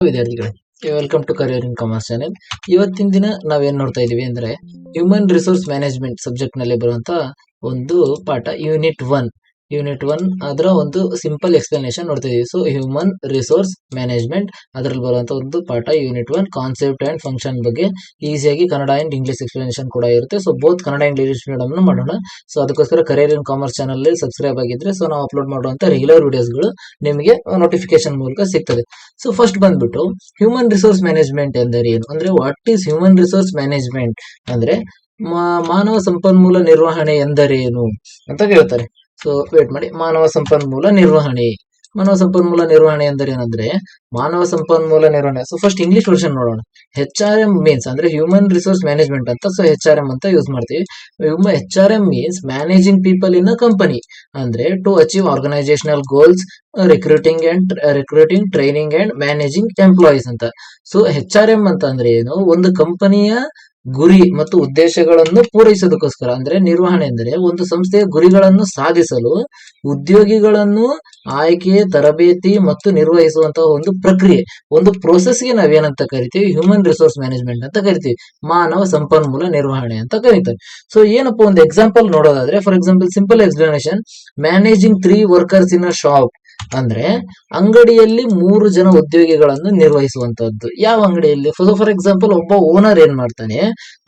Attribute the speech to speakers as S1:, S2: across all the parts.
S1: ವಿದ್ಯಾರ್ಥಿಗಳೇ, welcome to career in commerce channel. ಇವತ್ತಿನ ದಿನ ನಾವೇನ್ ನೋಡ್ತಾ ಇದೀವಿ ಅಂದ್ರೆ ಹ್ಯೂಮನ್ ರಿಸೋರ್ಸ್ ಮ್ಯಾನೇಜ್ಮೆಂಟ್ ಸಬ್ಜೆಕ್ಟ್ ನಲ್ಲಿ ಬರುವಂತ ಒಂದು ಪಾಠ ಯೂನಿಟ್ ಒನ್ ಅದರ ಒಂದು ಸಿಂಪಲ್ ಎಕ್ಸ್ಪ್ಲನೇಷನ್ ನೋಡ್ತಾ ಇದೀವಿ. ಸೊ ಹ್ಯೂಮನ್ ರಿಸೋರ್ಸ್ ಮ್ಯಾನೇಜ್ಮೆಂಟ್ ಅದರಲ್ಲಿ ಬರುವಂತ ಒಂದು ಪಾಠ ಯೂನಿಟ್ 1 ಕಾನ್ಸೆಪ್ಟ್ ಅಂಡ್ ಫಂಕ್ಷನ್ ಬಗ್ಗೆ ಈಸಿಯಾಗಿ ಕನ್ನಡ ಅಂಡ್ ಇಂಗ್ಲಿಷ್ ಎಕ್ಸ್ಪ್ಲನೇಷನ್ ಕೂಡ ಇರುತ್ತೆ. So both Kannada and English medium ಮಾಡೋಣ. ಸೊ ಅದಕ್ಕೋಸ್ಕರ career in commerce channel subscribe ಆಗಿದ್ರೆ ಸೊ ನಾವು ಅಪ್ಲೋಡ್ ಮಾಡುವಂತ ರೆಗ್ಯುಲರ್ ವಿಡಿಯೋಸ್ಗಳು ನಿಮಗೆ ನೋಟಿಫಿಕೇಶನ್ ಮೂಲಕ ಸಿಗ್ತದೆ. ಸೊ ಫಸ್ಟ್ ಬಂದ್ಬಿಟ್ಟು ಹ್ಯೂಮನ್ ರಿಸೋರ್ಸ್ ಮ್ಯಾನೇಜ್ಮೆಂಟ್ ಎಂದರೆ ಏನು ಅಂದ್ರೆ what is human resource management ಅಂದ್ರೆ ಮಾನವ ಸಂಪನ್ಮೂಲ ನಿರ್ವಹಣೆ ಎಂದರೇನು ಅಂತ ಕೇಳ್ತಾರೆ. ಸೊ ವೇಟ್ ಮಾಡಿ. ಮಾನವ ಸಂಪನ್ಮೂಲ ನಿರ್ವಹಣೆ ಎಂದರೆ ಏನಂದ್ರೆ ಮಾನವ ಸಂಪನ್ಮೂಲ ನಿರ್ವಹಣೆ. ಸೊ ಫಸ್ಟ್ ಇಂಗ್ಲಿಷ್ ವರ್ಷನ್ ನೋಡೋಣ. HRM ಮೀನ್ಸ್ ಅಂದ್ರೆ ಹ್ಯೂಮನ್ ರಿಸೋರ್ಸ್ ಮ್ಯಾನೇಜ್ಮೆಂಟ್ ಅಂತ. ಸೊ HRM ಅಂತ ಯೂಸ್ ಮಾಡ್ತೀವಿ. HRM means managing people in a company ಅಂದ್ರೆ to achieve organisational goals, recruiting, training and managing employees ಅಂತ. ಸೊ HRM ಅಂತ ಅಂದ್ರೆ ಏನು, ಒಂದು ಕಂಪನಿಯ ಗುರಿ ಮತ್ತು ಉದ್ದೇಶಗಳನ್ನು ಪೂರೈಸೋದಕ್ಕೋಸ್ಕರ ಅಂದ್ರೆ ನಿರ್ವಹಣೆ ಅಂದರೆ ಒಂದು ಸಂಸ್ಥೆಯ ಗುರಿಗಳನ್ನು ಸಾಧಿಸಲು ಉದ್ಯೋಗಿಗಳನ್ನು ಆಯ್ಕೆ, ತರಬೇತಿ ಮತ್ತು ನಿರ್ವಹಿಸುವಂತಹ ಒಂದು ಪ್ರಕ್ರಿಯೆ, ಒಂದು ಪ್ರೋಸೆಸ್ಗೆ ನಾವೇನಂತ ಕರಿತೀವಿ, ಹ್ಯೂಮನ್ ರಿಸೋರ್ಸ್ ಮ್ಯಾನೇಜ್ಮೆಂಟ್ ಅಂತ ಕರಿತೀವಿ, ಮಾನವ ಸಂಪನ್ಮೂಲ ನಿರ್ವಹಣೆ ಅಂತ ಕರೀತಾರೆ. ಸೊ ಏನಪ್ಪ ಒಂದು ಎಕ್ಸಾಂಪಲ್ ನೋಡೋದಾದ್ರೆ, for example simple explanation, managing 3 workers in a shop ಅಂದ್ರೆ ಅಂಗಡಿಯಲ್ಲಿ 3 ಜನ ಉದ್ಯೋಗಿಗಳನ್ನು ನಿರ್ವಹಿಸುವಂತದ್ದು. ಯಾವ ಅಂಗಡಿಯಲ್ಲಿ? ಫಾರ್ ಎಕ್ಸಾಂಪಲ್ ಒಬ್ಬ ಓನರ್ ಏನ್ ಮಾಡ್ತಾನೆ,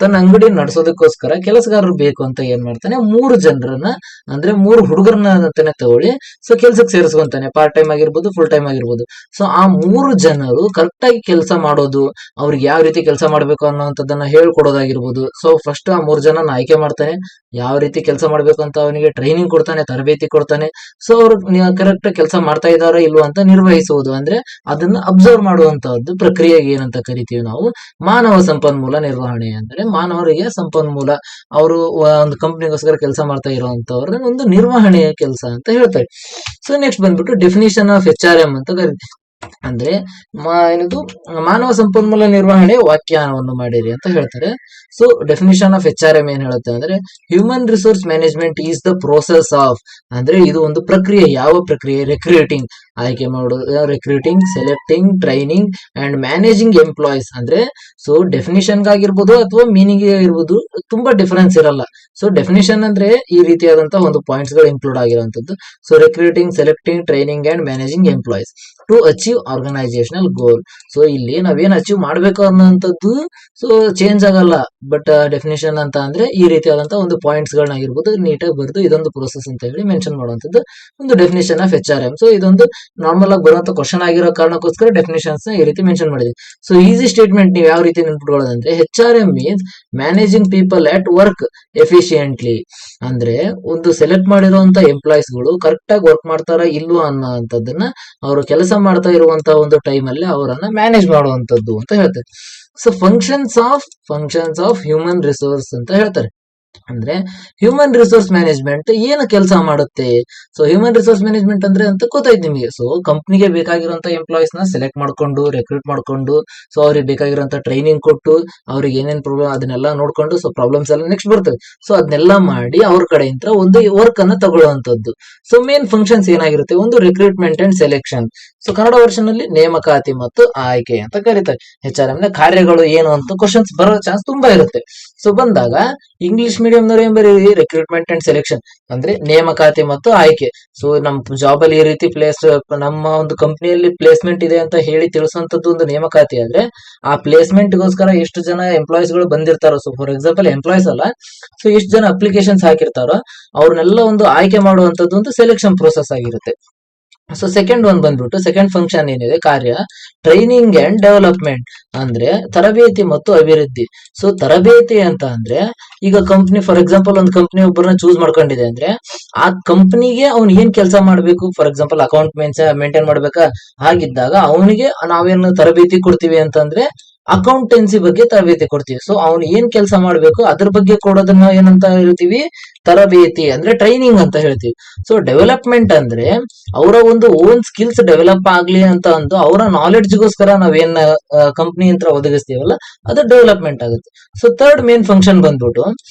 S1: ತನ್ನ ಅಂಗಡಿ ನಡೆಸೋದಕ್ಕೋಸ್ಕರ ಕೆಲಸಗಾರರು ಬೇಕು ಅಂತ ಏನ್ ಮಾಡ್ತಾನೆ, 3 ಜನರನ್ನ ಅಂದ್ರೆ 3 ಹುಡುಗರನ್ನ ತಗೊಳ್ಳಿ ಸೊ ಕೆಲ್ಸಕ್ಕೆ ಸೇರಿಸ್ಕೊಂತಾನೆ. ಪಾರ್ಟ್ ಟೈಮ್ ಆಗಿರ್ಬೋದು, ಫುಲ್ ಟೈಮ್ ಆಗಿರ್ಬೋದು. ಸೊ ಆ 3 ಜನರು ಕರೆಕ್ಟ್ ಆಗಿ ಕೆಲಸ ಮಾಡೋದು, ಅವ್ರಿಗೆ ಯಾವ ರೀತಿ ಕೆಲಸ ಮಾಡ್ಬೇಕು ಅನ್ನೋಂಥದ್ದನ್ನ ಹೇಳ್ಕೊಡೋದಾಗಿರ್ಬೋದು. ಸೊ ಫಸ್ಟ್ ಆ 3 ಜನನ ಆಯ್ಕೆ ಮಾಡ್ತಾನೆ, ಯಾವ ರೀತಿ ಕೆಲಸ ಮಾಡ್ಬೇಕು ಅಂತ ಅವನಿಗೆ ಟ್ರೈನಿಂಗ್ ಕೊಡ್ತಾನೆ, ತರಬೇತಿ ಕೊಡ್ತಾನೆ. ಸೊ ಅವ್ರು ಕರೆಕ್ಟ್ ಕೆಲಸ ಮಾಡ್ತಾ ಇದಾರೋ ಇಲ್ವೋ ಅಂತ ನಿರ್ವಹಿಸುವುದು ಅಂದ್ರೆ ಅದನ್ನ ಅಬ್ಸರ್ವ್ ಮಾಡುವಂತಹದ್ದು ಪ್ರಕ್ರಿಯೆಗೆ ಏನಂತ ಕರಿತೀವಿ ನಾವು, ಮಾನವ ಸಂಪನ್ಮೂಲ ನಿರ್ವಹಣೆ. ಅಂದ್ರೆ ಮಾನವರಿಗೆ ಸಂಪನ್ಮೂಲ, ಅವರು ಒಂದು ಕಂಪ್ನಿಗೋಸ್ಕರ ಕೆಲಸ ಮಾಡ್ತಾ ಇರುವಂತವ್ರ ಒಂದು ನಿರ್ವಹಣೆಯ ಕೆಲಸ ಅಂತ ಹೇಳ್ತಾರೆ. ಸೊ ನೆಕ್ಸ್ಟ್ ಬಂದ್ಬಿಟ್ಟು ಡೆಫಿನಿಷನ್ ಆಫ್ HRM ಅಂತ ಕರಿತೀವಿ. ಅಂದ್ರೆ ಏನದು ಮಾನವ ಸಂಪನ್ಮೂಲ ನಿರ್ವಹಣೆ ವ್ಯಾಖ್ಯಾನವನ್ನು ಮಾಡಿರಿ ಅಂತ ಹೇಳ್ತಾರೆ. ಸೊ ಡೆಫಿನಿಷನ್ ಆಫ್ HRM ಏನ್ ಹೇಳುತ್ತೆ ಅಂದ್ರೆ human resource management is the process of, ಅಂದ್ರೆ ಇದು ಒಂದು ಪ್ರಕ್ರಿಯೆ. ಯಾವ ಪ್ರಕ್ರಿಯೆ? ರಿಕ್ರೂಟಿಂಗ್, ಆಯ್ಕೆ ಮಾಡೋದು, recruiting, selecting, training and managing employees. ಅಂದ್ರೆ ಸೊ ಡೆಫಿನಿಷನ್ ಆಗಿರ್ಬೋದು ಅಥವಾ ಮೀನಿಂಗ್ ಆಗಿರ್ಬೋದು ತುಂಬಾ ಡಿಫರೆನ್ಸ್ ಇರಲ್ಲ. ಸೊ ಡೆಫಿನಿಷನ್ ಅಂದ್ರೆ ಈ ರೀತಿಯಾದಂತಹ ಒಂದು ಪಾಯಿಂಟ್ಸ್ ಗಳು ಇನ್ಕ್ಲೂಡ್ ಆಗಿರುವಂತದ್ದು. So recruiting, selecting, training and managing employees to achieve organisational goal. So ಇಲ್ಲಿ ನಾವೇನ್ ಅಚೀವ್ ಮಾಡ್ಬೇಕು ಅನ್ನೋಂಥದ್ದು ಸೊ ಚೇಂಜ್ ಆಗಲ್ಲ. ಬಟ್ ಡೆಫಿನೇಷನ್ ಅಂತ ಅಂದ್ರೆ ಈ ರೀತಿಯಾದಂತಹ ಒಂದು ಪಾಯಿಂಟ್ಸ್ ಗಳನ್ನಾಗಿರ್ಬೋದು ನೀಟಾಗಿ ಬರೆದು ಇದೊಂದು ಪ್ರೋಸೆಸ್ ಅಂತ ಹೇಳಿ ಮೆನ್ಷನ್ ಮಾಡುವಂತದ್ದು ಒಂದು ಡೆಫಿನೇಷನ್ ಆಫ್ HRM. ಸೊ ಇದೊಂದು ನಾರ್ಮಲ್ ಆಗಿ ಬರುವಂತ ಕ್ವಶನ್ ಆಗಿರೋ ಕಾರಣಕ್ಕೋಸ್ಕರ ಡೆಫಿನೇಷನ್ಸ್ ನ ಈ ರೀತಿ ಮೆನ್ಷನ್ ಮಾಡಿದ್ವಿ. ಸೊ ಈಸಿ ಸ್ಟೇಟ್ಮೆಂಟ್ ನೀವು ಯಾವ ರೀತಿ ನೆನ್ಪಿಟ್ಕೊಳ್ಳೋದಂದ್ರೆ HRM means managing people at work efficiently. ಅಂದ್ರೆ ಒಂದು ಸೆಲೆಕ್ಟ್ ಮಾಡಿರುವಂತ ಎಂಪ್ಲಾಯೀಸ್ ಗಳು ಕರೆಕ್ಟ್ ಆಗಿ ವರ್ಕ್ ಮಾಡ್ತಾರ ಇಲ್ವೋ ಅನ್ನೋಂಥದ್ದನ್ನ ಅವರು ಕೆಲಸ ಮಾಡ್ತಾ ಇರುವಂತಹ ಒಂದು ಟೈಮ್ ಅಲ್ಲಿ ಅವರನ್ನ ಮ್ಯಾನೇಜ್ ಮಾಡುವಂತದ್ದು ಅಂತ ಹೇಳ್ತಾರೆ. So functions of human resource ಅಂತ ಹೇಳ್ತಾರೆ. ಅಂದ್ರೆ ಹ್ಯೂಮನ್ ರಿಸೋರ್ಸ್ ಮ್ಯಾನೇಜ್ಮೆಂಟ್ ಏನು ಕೆಲಸ ಮಾಡುತ್ತೆ? ಸೊ ಹ್ಯೂಮನ್ ರಿಸೋರ್ಸ್ ಮ್ಯಾನೇಜ್ಮೆಂಟ್ ಅಂದ್ರೆ ಅಂತ ಗೊತ್ತಾಯ್ತು ನಿಮಗೆ. ಸೊ ಕಂಪ್ನಿಗೆ ಬೇಕಾಗಿರುವಂತ ಎಂಪ್ಲಾಯೀಸ್ ನ ಸೆಲೆಕ್ಟ್ ಮಾಡ್ಕೊಂಡು, ರೆಕ್ರೂಟ್ ಮಾಡ್ಕೊಂಡು, ಸೊ ಅವ್ರಿಗೆ ಬೇಕಾಗಿರುವಂತ ಟ್ರೈನಿಂಗ್ ಕೊಟ್ಟು, ಅವ್ರಿಗೆ ಏನೇನ್ ಪ್ರಾಬ್ಲಮ್ ಅದನ್ನೆಲ್ಲ ನೋಡ್ಕೊಂಡು, ಸೊ ಪ್ರಾಬ್ಲಮ್ಸ್ ಎಲ್ಲ ನೆಕ್ಸ್ಟ್ ಬರ್ತವೆ. ಸೊ ಅದನ್ನೆಲ್ಲ ಮಾಡಿ ಅವ್ರ ಕಡೆಯಿಂದ ಒಂದು ವರ್ಕ್ ಅನ್ನ ತಗೊಳ್ಳುವಂತದ್ದು. ಸೊ ಮೇನ್ ಫಂಕ್ಷನ್ಸ್ ಏನಾಗಿರುತ್ತೆ? ಒಂದು recruitment and selection. So Kannada version ಅಲ್ಲಿ ನೇಮಕಾತಿ ಮತ್ತು ಆಯ್ಕೆ ಅಂತ ಕರೀತಾರೆ. HRM ನ ಕಾರ್ಯಗಳು ಏನು ಅಂತ ಕ್ವಶನ್ಸ್ ಬರೋ ಚಾನ್ಸ್ ತುಂಬಾ ಇರುತ್ತೆ. ಸೊ ಬಂದಾಗ ಇಂಗ್ಲಿಷ್ ಮೀಡಿಯಂ ನವರು ಏನ್ ಬರೀ ರಿಕ್ರೂಟ್ಮೆಂಟ್ ಅಂಡ್ ಸೆಲೆಕ್ಷನ್ ಅಂದ್ರೆ ನೇಮಕಾತಿ ಮತ್ತು ಆಯ್ಕೆ. ಸೊ ನಮ್ ಜಾಬ್ ಅಲ್ಲಿ ಈ ರೀತಿ ನಮ್ಮ ಒಂದು ಕಂಪನಿಯಲ್ಲಿ ಪ್ಲೇಸ್ಮೆಂಟ್ ಇದೆ ಅಂತ ಹೇಳಿ ತಿಳಿಸುವಂತದ್ದು ಒಂದು ನೇಮಕಾತಿ ಆದ್ರೆ, ಆ ಪ್ಲೇಸ್ಮೆಂಟ್ ಗೋಸ್ಕರ ಎಷ್ಟು ಜನ ಎಂಪ್ಲಾಯೀಸ್ ಗಳು ಬಂದಿರ್ತಾರೋ, ಸೊ ಫಾರ್ ಎಕ್ಸಾಂಪಲ್ ಎಂಪ್ಲಾಯೀಸ್ ಅಲ್ಲ, ಸೊ ಎಷ್ಟು ಜನ ಅಪ್ಲಿಕೇಶನ್ಸ್ ಹಾಕಿರ್ತಾರೋ ಅವ್ರನ್ನೆಲ್ಲ ಒಂದು ಆಯ್ಕೆ ಮಾಡುವಂತದ್ದು ಒಂದು ಸೆಲೆಕ್ಷನ್ ಪ್ರೋಸೆಸ್ ಆಗಿರುತ್ತೆ. ಸೊ ಸೆಕೆಂಡ್ ಒನ್ ಬಂದ್ಬಿಟ್ಟು ಸೆಕೆಂಡ್ ಫಂಕ್ಷನ್ ಏನಿದೆ ಕಾರ್ಯ, ಟ್ರೈನಿಂಗ್ ಅಂಡ್ ಡೆವಲಪ್ಮೆಂಟ್ ಅಂದ್ರೆ ತರಬೇತಿ ಮತ್ತು ಅಭಿವೃದ್ಧಿ. ಸೊ ತರಬೇತಿ ಅಂತ ಅಂದ್ರೆ ಈಗ ಕಂಪ್ನಿ ಫಾರ್ ಎಕ್ಸಾಂಪಲ್ ಒಂದು ಕಂಪ್ನಿ ಒಬ್ಬರನ್ನ ಚೂಸ್ ಮಾಡ್ಕೊಂಡಿದೆ ಅಂದ್ರೆ ಆ ಕಂಪ್ನಿಗೆ ಅವ್ನು ಏನ್ ಕೆಲಸ ಮಾಡ್ಬೇಕು, ಫಾರ್ ಎಕ್ಸಾಂಪಲ್ ಅಕೌಂಟ್ ಮೇಂಟೈನ್ ಮಾಡ್ಬೇಕಾ, ಹಾಗಿದ್ದಾಗ ಅವನಿಗೆ ನಾವೇನು ತರಬೇತಿ ಕೊಡ್ತೀವಿ ಅಂತಂದ್ರೆ ಅಕೌಂಟೆನ್ಸಿ ಬಗ್ಗೆ ತರಬೇತಿ ಕೊಡ್ತೀವಿ. ಸೊ ಅವ್ನು ಏನ್ ಕೆಲಸ ಮಾಡ್ಬೇಕು ಅದ್ರ ಬಗ್ಗೆ ಕೊಡೋದನ್ನ ಏನಂತ ಹೇಳ್ತೀವಿ, ತರಬೇತಿ ಅಂದ್ರೆ ಟ್ರೈನಿಂಗ್ ಅಂತ ಹೇಳ್ತೀವಿ. ಸೊ ಡೆವಲಪ್ಮೆಂಟ್ ಅಂದ್ರೆ ಅವರ ಒಂದು ಓನ್ ಸ್ಕಿಲ್ಸ್ ಡೆವಲಪ್ ಆಗ್ಲಿ ಅಂತ ಅಂದು ಅವರ ನಾಲೆಡ್ಜ್ಗೋಸ್ಕರ ನಾವೇನ್ ಕಂಪ್ನಿ ಅಂತ ಒದಗಿಸ್ತೀವಲ್ಲ ಅದು ಡೆವಲಪ್ಮೆಂಟ್ ಆಗುತ್ತೆ. ಸೊ ಥರ್ಡ್ ಮೇನ್ ಫಂಕ್ಷನ್ ಬಂದ್ಬಿಟ್ಟು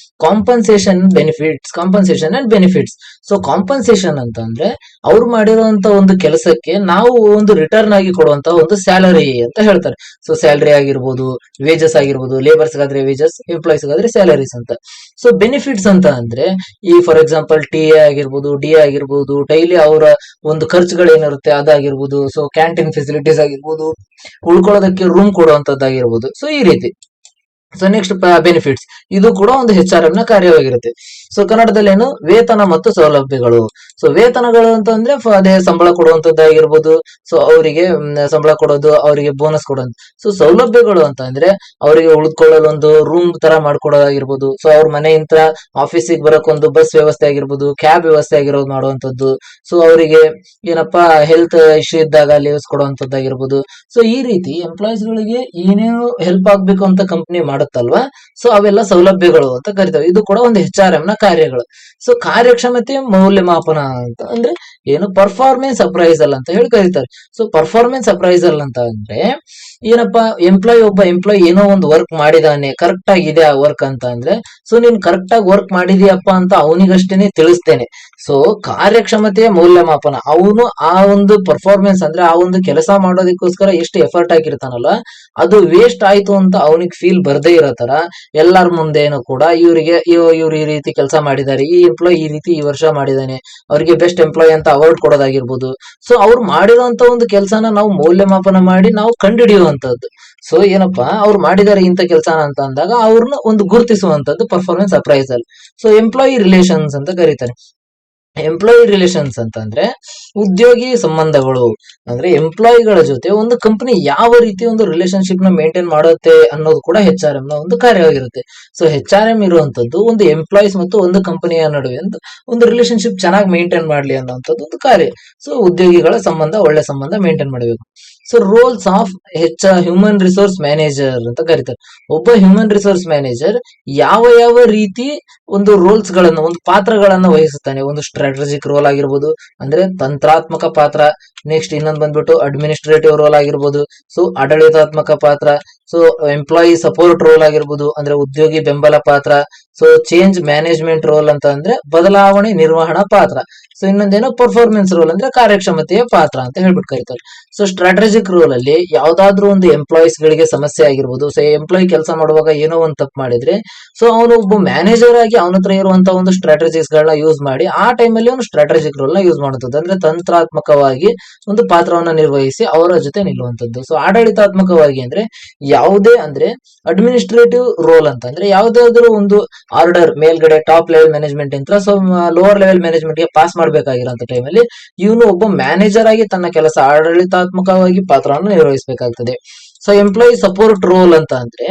S1: compensation and benefits. So compensation ಅಂತ ಅಂದ್ರೆ ಅವ್ರು ಮಾಡಿರುವಂತ ಒಂದು ಕೆಲಸಕ್ಕೆ ನಾವು ಒಂದು ರಿಟರ್ನ್ ಆಗಿ ಕೊಡುವಂತ ಒಂದು ಸ್ಯಾಲರಿ ಅಂತ ಹೇಳ್ತಾರೆ. ಸೊ ಸ್ಯಾಲರಿ ಆಗಿರ್ಬೋದು, ವೇಜಸ್ ಆಗಿರ್ಬೋದು, ಲೇಬರ್ಸ್ ಗಾದ್ರೆ ವೇಜಸ್, ಎಂಪ್ಲಾಯ್ಸ್ ಗಾದ್ರೆ ಸ್ಯಾಲರೀಸ್ ಅಂತ. ಸೊ ಬೆನಿಫಿಟ್ಸ್ ಅಂತ ಅಂದ್ರೆ ಈ ಫಾರ್ ಎಕ್ಸಾಂಪಲ್ ಟಿ ಆಗಿರ್ಬೋದು, ಡಿ ಆಗಿರ್ಬೋದು, ಡೈಲಿ ಅವರ ಒಂದು ಖರ್ಚುಗಳೇನಿರುತ್ತೆ ಅದಾಗಿರ್ಬೋದು, ಸೊ ಕ್ಯಾಂಟೀನ್ ಫೆಸಿಲಿಟೀಸ್ ಆಗಿರ್ಬೋದು, ಉಳ್ಕೊಳ್ಳೋದಕ್ಕೆ ರೂಮ್ ಕೊಡುವಂತದ್ದಾಗಿರ್ಬೋದು. ಸೊ ಈ ರೀತಿ. ಸೊ ನೆಕ್ಸ್ಟ್ ಬೆನಿಫಿಟ್ಸ್, ಇದು ಕೂಡ ಒಂದು HRM ನ ಕಾರ್ಯವಾಗಿರುತ್ತೆ. ಸೊ ಕನ್ನಡದಲ್ಲಿ ಏನು, ವೇತನ ಮತ್ತು ಸೌಲಭ್ಯಗಳು. ಸೊ ವೇತನಗಳು ಅಂತಂದ್ರೆ ಅದೇ ಸಂಬಳ ಕೊಡುವಂತದ್ದಾಗಿರ್ಬೋದು, ಸೊ ಅವರಿಗೆ ಸಂಬಳ ಕೊಡೋದು, ಅವರಿಗೆ ಬೋನಸ್ ಕೊಡೋದು. ಸೊ ಸೌಲಭ್ಯಗಳು ಅಂತ ಅಂದ್ರೆ ಅವರಿಗೆ ಉಳಿದುಕೊಳ್ಳಲು ಒಂದು ರೂಮ್ ತರ ಮಾಡ್ಕೊಡೋದಾಗಿರ್ಬೋದು, ಸೊ ಅವ್ರ ಮನೆಯಿಂದ ಆಫೀಸಿಗೆ ಬರಕ್ ಒಂದು ಬಸ್ ವ್ಯವಸ್ಥೆ ಆಗಿರ್ಬೋದು, ಕ್ಯಾಬ್ ವ್ಯವಸ್ಥೆ ಆಗಿರೋದು ಮಾಡುವಂತದ್ದು. ಸೊ ಅವರಿಗೆ ಏನಪ್ಪಾ ಹೆಲ್ತ್ ಇಶ್ಯೂ ಇದ್ದಾಗ ಲೀವ್ಸ್ ಕೊಡುವಂತದ್ದಾಗಿರ್ಬೋದು. ಸೊ ಈ ರೀತಿ ಎಂಪ್ಲಾಯೀಸ್ ಗಳಿಗೆ ಏನೇನು ಹೆಲ್ಪ್ ಆಗ್ಬೇಕು ಅಂತ ಕಂಪ್ನಿ ಮಾಡುತ್ತಲ್ವಾ, ಸೊ ಅವೆಲ್ಲ ಸೌಲಭ್ಯಗಳು ಅಂತ ಕರಿತೇವೆ. ಇದು ಕೂಡ ಒಂದು HRM ನ ಕಾರ್ಯಗಳು. ಸೊ ಕಾರ್ಯಕ್ಷಮತೆ ಮೌಲ್ಯಮಾಪನ ಅಂತ ಅಂದ್ರೆ ಏನು, ಪರ್ಫಾರ್ಮೆನ್ಸ್ ಅಪ್ರೈಸಲ್ ಅಂತ ಹೇಳಿ ಕರೀತಾರೆ. ಸೊ ಪರ್ಫಾರ್ಮೆನ್ಸ್ ಅಪ್ರೈಸಲ್ ಅಂತ ಅಂದ್ರೆ ಏನಪ್ಪಾ, ಒಬ್ಬ ಎಂಪ್ಲಾಯ್ ಏನೋ ಒಂದು ವರ್ಕ್ ಮಾಡಿದಾನೆ, ಕರೆಕ್ಟ್ ಆಗಿದೆ ಆ ವರ್ಕ್ ಅಂತ ಅಂದ್ರೆ, ಸೊ ನೀನ್ ಕರೆಕ್ಟ್ ಆಗಿ ವರ್ಕ್ ಮಾಡಿದೀಯಪ್ಪ ಅಂತ ಅವನಿಗಷ್ಟೇನೆ ತಿಳಿಸ್ತೇನೆ. ಸೊ ಕಾರ್ಯಕ್ಷಮತೆಯ ಮೌಲ್ಯಮಾಪನ, ಅವನು ಆ ಒಂದು ಪರ್ಫಾರ್ಮೆನ್ಸ್ ಅಂದ್ರೆ ಆ ಒಂದು ಕೆಲಸ ಮಾಡೋದಕ್ಕೋಸ್ಕರ ಎಷ್ಟು ಎಫರ್ಟ್ ಹಾಕಿರ್ತಾನಲ್ಲ ಅದು ವೇಸ್ಟ್ ಆಯ್ತು ಅಂತ ಅವನಿಗೆ ಫೀಲ್ ಬರ್ದೇ ಇರೋ ತರ ಎಲ್ಲರ ಮುಂದೇನು ಕೂಡ ಇವ್ರು ಈ ರೀತಿ ಕೆಲಸ ಮಾಡಿದ್ದಾರೆ, ಈ ಎಂಪ್ಲಾಯ್ ಈ ರೀತಿ ಈ ವರ್ಷ ಮಾಡಿದಾನೆ, ಅವ್ರಿಗೆ ಬೆಸ್ಟ್ ಎಂಪ್ಲಾಯ್ ಅಂತ ಅವಾರ್ಡ್ ಕೊಡೋದಾಗಿರ್ಬೋದು. ಸೊ ಅವ್ರು ಮಾಡಿರೋಂತ ಒಂದು ಕೆಲಸನ ನಾವು ಮೌಲ್ಯಮಾಪನ ಮಾಡಿ ನಾವು ಕಂಡುಹಿಡಿಯುವಂತದ್ದು. ಸೊ ಏನಪ್ಪಾ, ಅವ್ರು ಮಾಡಿದಾರೆ ಇಂಥ ಕೆಲಸನ ಅಂತ ಅಂದಾಗ ಅವ್ರನ್ನ ಒಂದು ಗುರುತಿಸುವಂತದ್ದು performance appraisal. So employee relations ಅಂತ ಕರೀತಾರೆ. ಎಂಪ್ಲಾಯಿ ರಿಲೇಷನ್ಸ್ ಅಂತಂದ್ರೆ ಉದ್ಯೋಗಿ ಸಂಬಂಧಗಳು, ಅಂದ್ರೆ ಎಂಪ್ಲಾಯಿಗಳ ಜೊತೆ ಒಂದು ಕಂಪನಿ ಯಾವ ರೀತಿ ಒಂದು ರಿಲೇಶನ್ಶಿಪ್ ನ ಮೇಂಟೈನ್ ಮಾಡುತ್ತೆ ಅನ್ನೋದು ಕೂಡ HRM ನ ಒಂದು ಕಾರ್ಯವಾಗಿರುತ್ತೆ. ಸೊ HRM ಇರುವಂತದ್ದು ಒಂದು ಎಂಪ್ಲಾಯೀಸ್ ಮತ್ತು ಒಂದು ಕಂಪನಿಯ ನಡುವೆ ಒಂದು ರಿಲೇಶನ್ಶಿಪ್ ಚೆನ್ನಾಗಿ ಮೇಂಟೈನ್ ಮಾಡ್ಲಿ ಅನ್ನೋಂಥದ್ದು ಒಂದು ಕಾರ್ಯ. ಸೊ ಉದ್ಯೋಗಿಗಳ ಸಂಬಂಧ, ಒಳ್ಳೆ ಸಂಬಂಧ ಮೇಂಟೈನ್ ಮಾಡಬೇಕು. So roles of human resource manager ಅಂತ ಕರೀತಾರೆ. ಒಬ್ಬ ಹ್ಯೂಮನ್ ರಿಸೋರ್ಸ್ ಮ್ಯಾನೇಜರ್ ಯಾವ ರೀತಿ ಒಂದು ರೋಲ್ಸ್ ಗಳನ್ನ, ಒಂದು ಪಾತ್ರಗಳನ್ನ ವಹಿಸುತ್ತಾನೆ. ಒಂದು ಸ್ಟ್ರಾಟಜಿಕ್ ರೋಲ್ ಆಗಿರ್ಬೋದು, ಅಂದ್ರೆ ತಂತ್ರಾತ್ಮಕ ಪಾತ್ರ. ನೆಕ್ಸ್ಟ್ ಇನ್ನೊಂದು ಬಂದ್ಬಿಟ್ಟು ಅಡ್ಮಿನಿಸ್ಟ್ರೇಟಿವ್ ರೋಲ್ ಆಗಿರ್ಬೋದು, ಸೊ ಆಡಳಿತಾತ್ಮಕ ಪಾತ್ರ. ಸೊ ಎಂಪ್ಲಾಯಿ ಸಪೋರ್ಟ್ ರೋಲ್ ಆಗಿರ್ಬೋದು, ಅಂದ್ರೆ ಉದ್ಯೋಗಿ ಬೆಂಬಲ ಪಾತ್ರ. ಸೊ ಚೇಂಜ್ ಮ್ಯಾನೇಜ್ಮೆಂಟ್ ರೋಲ್ ಅಂತ ಅಂದ್ರೆ ಬದಲಾವಣೆ ನಿರ್ವಹಣಾ ಪಾತ್ರ. ಸೊ ಇನ್ನೊಂದೇನು ಪರ್ಫಾರ್ಮೆನ್ಸ್ ರೋಲ್ ಅಂದ್ರೆ ಕಾರ್ಯಕ್ಷಮತೆಯ ಪಾತ್ರ ಅಂತ ಹೇಳ್ಬಿಟ್ಟು ಕರೀತಾರೆ. ಸೊ ಸ್ಟ್ರಾಟಜಿಕ್ ರೋಲ್ ಅಲ್ಲಿ ಯಾವ್ದಾದ್ರು ಒಂದು ಎಂಪ್ಲಾಯೀಸ್ ಗಳಿಗೆ ಸಮಸ್ಯೆ ಆಗಿರ್ಬೋದು, ಸೊ ಎಂಪ್ಲಾಯಿ ಕೆಲಸ ಮಾಡುವಾಗ ಏನೋ ಒಂದು ತಪ್ಪು ಮಾಡಿದ್ರೆ, ಸೊ ಅವನು ಒಬ್ಬ ಮ್ಯಾನೇಜರ್ ಆಗಿ ಅವನ ಹತ್ರ ಇರುವಂತ ಒಂದು ಸ್ಟ್ರಾಟಜಿಸ್ ಗಳನ್ನ ಯೂಸ್ ಮಾಡಿ ಆ ಟೈಮಲ್ಲಿ ಅವನು ಸ್ಟ್ರಾಟಜಿಕ್ ರೋಲ್ ನ ಯೂಸ್ ಮಾಡುತ್ತದೆ. ಅಂದ್ರೆ ತಂತ್ರಾತ್ಮಕವಾಗಿ ಒಂದು ಪಾತ್ರವನ್ನ ನಿರ್ವಹಿಸಿ ಅವರ ಜೊತೆ ನಿಲ್ಲುವಂತದ್ದು. ಸೊ ಆಡಳಿತಾತ್ಮಕವಾಗಿ ಅಂದ್ರೆ ಯಾವುದೇ ಅಂದ್ರೆ ಅಡ್ಮಿನಿಸ್ಟ್ರೇಟಿವ್ ರೋಲ್ ಅಂತ ಅಂದ್ರೆ ಯಾವ್ದಾದ್ರು ಒಂದು ಆರ್ಡರ್ ಮೇಲ್ಗಡೆ ಟಾಪ್ ಲೆವೆಲ್ ಮ್ಯಾನೇಜ್ಮೆಂಟ್ ಇಂತ್ರ ಸೊ ಲೋವರ್ ಲೆವೆಲ್ ಮ್ಯಾನೇಜ್ಮೆಂಟ್ ಗೆ ಪಾಸ್ ಮಾಡಬೇಕಾಗಿರೋ ಟೈಮಲ್ಲಿ ಇವನು ಒಬ್ಬ ಮ್ಯಾನೇಜರ್ ಆಗಿ ತನ್ನ ಕೆಲಸ ಆಡಳಿತಾತ್ಮಕವಾಗಿ ಪಾತ್ರವನ್ನು ನಿರ್ವಹಿಸಬೇಕಾಗ್ತದೆ. ಸೊ ಎಂಪ್ಲಾಯಿ ಸಪೋರ್ಟ್ ರೋಲ್ ಅಂತ ಅಂದ್ರೆ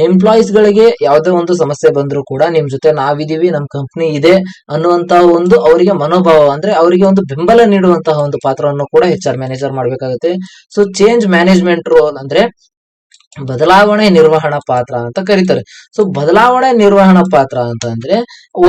S1: ಎಂಪ್ಲಾಯೀಸ್ ಗಳಿಗೆ ಯಾವುದೇ ಒಂದು ಸಮಸ್ಯೆ ಬಂದ್ರು ಕೂಡ ನಿಮ್ ಜೊತೆ ನಾವಿದೀವಿ, ನಮ್ ಕಂಪ್ನಿ ಇದೆ ಅನ್ನುವಂತಹ ಒಂದು ಅವರಿಗೆ ಮನೋಭಾವ, ಅಂದ್ರೆ ಅವರಿಗೆ ಒಂದು ಬೆಂಬಲ ನೀಡುವಂತಹ ಒಂದು ಪಾತ್ರವನ್ನು ಕೂಡ HR ಮ್ಯಾನೇಜರ್ ಮಾಡ್ಬೇಕಾಗುತ್ತೆ. ಸೊ ಚೇಂಜ್ ಮ್ಯಾನೇಜ್ಮೆಂಟ್ ರೋಲ್ ಅಂದ್ರೆ ಬದಲಾವಣೆ ನಿರ್ವಹಣಾ ಪಾತ್ರ ಅಂತ ಕರೀತಾರೆ. ಸೊ ಬದಲಾವಣೆ ನಿರ್ವಹಣಾ ಪಾತ್ರ ಅಂತ ಅಂದ್ರೆ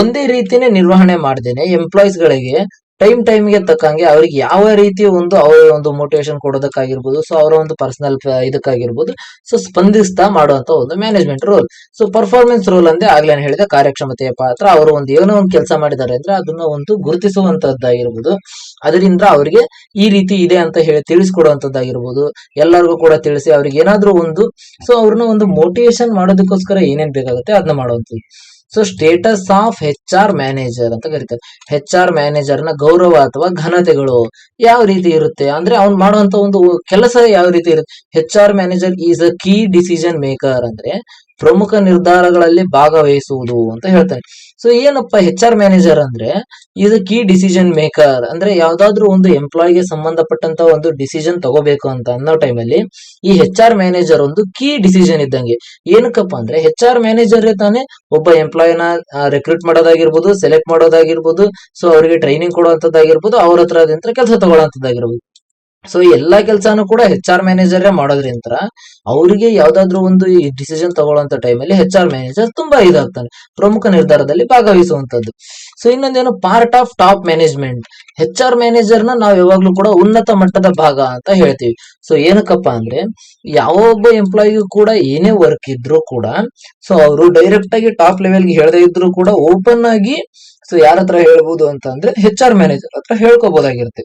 S1: ಒಂದೇ ರೀತಿನೇ ನಿರ್ವಹಣೆ ಮಾಡ್ದೇನೆ ಎಂಪ್ಲಾಯೀಸ್ ಗಳಿಗೆ ಟೈಮ್ಗೆ ತಕ್ಕಂಗೆ ಅವ್ರಿಗೆ ಯಾವ ರೀತಿ ಅವರ ಒಂದು ಮೋಟಿವೇಶನ್ ಕೊಡೋದಕ್ಕಾಗಿರ್ಬೋದು, ಸೊ ಅವರ ಒಂದು ಪರ್ಸನಲ್ ಇದಕ್ಕಾಗಿರ್ಬೋದು, ಸೊ ಸ್ಪಂದಿಸ್ತಾ ಮಾಡುವಂತ ಒಂದು management role. So performance role ಅಂದ್ರೆ ಆಗ್ಲೇನೆ ಹೇಳಿದ ಕಾರ್ಯಕ್ಷಮತೆಯ ಪಾತ್ರ. ಅವರು ಏನೋ ಒಂದು ಕೆಲಸ ಮಾಡಿದ್ದಾರೆ ಅಂದ್ರೆ ಅದನ್ನ ಒಂದು ಗುರುತಿಸುವಂತದ್ದಾಗಿರ್ಬೋದು, ಅದರಿಂದ ಅವರಿಗೆ ಈ ರೀತಿ ಇದೆ ಅಂತ ಹೇಳಿ ತಿಳಿಸ್ಕೊಡುವಂತದ್ದಾಗಿರ್ಬೋದು, ಎಲ್ಲರಿಗೂ ಕೂಡ ತಿಳಿಸಿ ಅವ್ರಿಗೆ ಏನಾದ್ರೂ ಸೊ ಅವ್ರನ್ನ ಒಂದು ಮೋಟಿವೇಶನ್ ಮಾಡೋದಕ್ಕೋಸ್ಕರ ಏನೇನ್ ಬೇಕಾಗುತ್ತೆ ಅದನ್ನ ಮಾಡುವಂಥದ್ದು. So status of HR manager ಅಂತ ಕರೀತಾರೆ. HR ಮ್ಯಾನೇಜರ್ ನ ಗೌರವ ಅಥವಾ ಘನತೆಗಳು ಯಾವ ರೀತಿ ಇರುತ್ತೆ ಅಂದ್ರೆ ಅವ್ನು ಮಾಡುವಂತ ಒಂದು ಕೆಲಸ ಯಾವ ರೀತಿ ಇರುತ್ತೆ. HR manager is a key decision maker ಅಂದ್ರೆ ಪ್ರಮುಖ ನಿರ್ಧಾರಗಳಲ್ಲಿ ಭಾಗವಹಿಸುವುದು ಅಂತ ಹೇಳ್ತಾರೆ. ಸೊ ಏನಪ್ಪ HR ಮ್ಯಾನೇಜರ್ ಅಂದ್ರೆ is a key decision maker ಅಂದ್ರೆ ಯಾವ್ದಾದ್ರು ಒಂದು ಎಂಪ್ಲಾಯಿಗೆ ಸಂಬಂಧಪಟ್ಟಂತ ಒಂದು ಡಿಸಿಷನ್ ತಗೋಬೇಕು ಅಂತ ಅನ್ನೋ ಟೈಮಲ್ಲಿ ಈ HR ಮ್ಯಾನೇಜರ್ ಒಂದು ಕೀ ಡಿಸಿಷನ್ ಇದ್ದಂಗೆ. ಏನಕ್ಕಪ್ಪ ಅಂದ್ರೆ HR ಮ್ಯಾನೇಜರ್ ತಾನೇ ಒಬ್ಬ ಎಂಪ್ಲಾಯಿನ ರೆಕ್ರೂಟ್ ಮಾಡೋದಾಗಿರ್ಬೋದು, ಸೆಲೆಕ್ಟ್ ಮಾಡೋದಾಗಿರ್ಬೋದು, ಸೊ ಅವರಿಗೆ ಟ್ರೈನಿಂಗ್ ಕೊಡುವಂತದ್ದಾಗಿರ್ಬೋದು, ಅವ್ರ ಹತ್ರ ಕೆಲಸ ತಗೊಳ್ಳೋಂಥದ್ದಾಗಿರ್ಬೋದು. ಸೊ ಎಲ್ಲಾ ಕೆಲಸನೂ ಕೂಡ HR ಮ್ಯಾನೇಜರ್ ಮಾಡೋದ್ರಿಂದ ಅವರಿಗೆ ಯಾವ್ದಾದ್ರು ಒಂದು ಈ ಡಿಸಿಷನ್ ತಗೊಳ್ಳುವಂತ ಟೈಮಲ್ಲಿ HR ಮ್ಯಾನೇಜರ್ ತುಂಬಾ ಇದಾಗ್ತಾನೆ, ಪ್ರಮುಖ ನಿರ್ಧಾರದಲ್ಲಿ ಭಾಗವಹಿಸುವಂತದ್ದು. ಸೊ ಇನ್ನೊಂದೇನು, part of top management. HR manager ನ ನಾವು ಯಾವಾಗ್ಲೂ ಕೂಡ ಉನ್ನತ ಮಟ್ಟದ ಭಾಗ ಅಂತ ಹೇಳ್ತೀವಿ. ಸೊ ಏನಕ್ಕಪ್ಪ ಅಂದ್ರೆ, ಯಾವ ಒಬ್ಬ ಎಂಪ್ಲಾಯಿಗೂ ಕೂಡ ಏನೇ ವರ್ಕ್ ಇದ್ರೂ ಕೂಡ, ಸೊ ಅವರು ಡೈರೆಕ್ಟ್ ಆಗಿ ಟಾಪ್ ಲೆವೆಲ್ಗೆ ಹೇಳದೇ ಇದ್ರು ಕೂಡ ಓಪನ್ ಆಗಿ ಸೊ ಯಾರ ಹತ್ರ ಹೇಳ್ಬೋದು ಅಂತ ಅಂದ್ರೆ HR ಮ್ಯಾನೇಜರ್ ಹತ್ರ ಹೇಳ್ಕೋಬಹುದಾಗಿರುತ್ತೆ.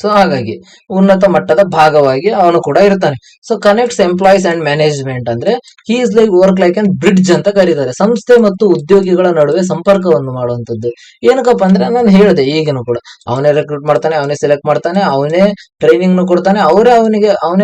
S1: ಸೊ ಹಾಗಾಗಿ ಉನ್ನತ ಮಟ್ಟದ ಭಾಗವಾಗಿ ಅವನು ಕೂಡ ಇರ್ತಾನೆ. So connects employees and management ಅಂದ್ರೆ he is like work like and bridge ಅಂತ ಕರೀತಾರೆ. ಸಂಸ್ಥೆ ಮತ್ತು ಉದ್ಯೋಗಿಗಳ ನಡುವೆ ಸಂಪರ್ಕವನ್ನು ಮಾಡುವಂತದ್ದು. ಏನಕ್ಕಪ್ಪ ಅಂದ್ರೆ ನಾನು ಹೇಳಿದೆ ಈಗನು ಕೂಡ, ಅವನೇ ರೆಕ್ರೂಟ್ ಮಾಡ್ತಾನೆ, ಅವನೇ ಸೆಲೆಕ್ಟ್ ಮಾಡ್ತಾನೆ, ಅವನೇ ಟ್ರೈನಿಂಗ್ ಕೊಡ್ತಾನೆ, ಅವನೇ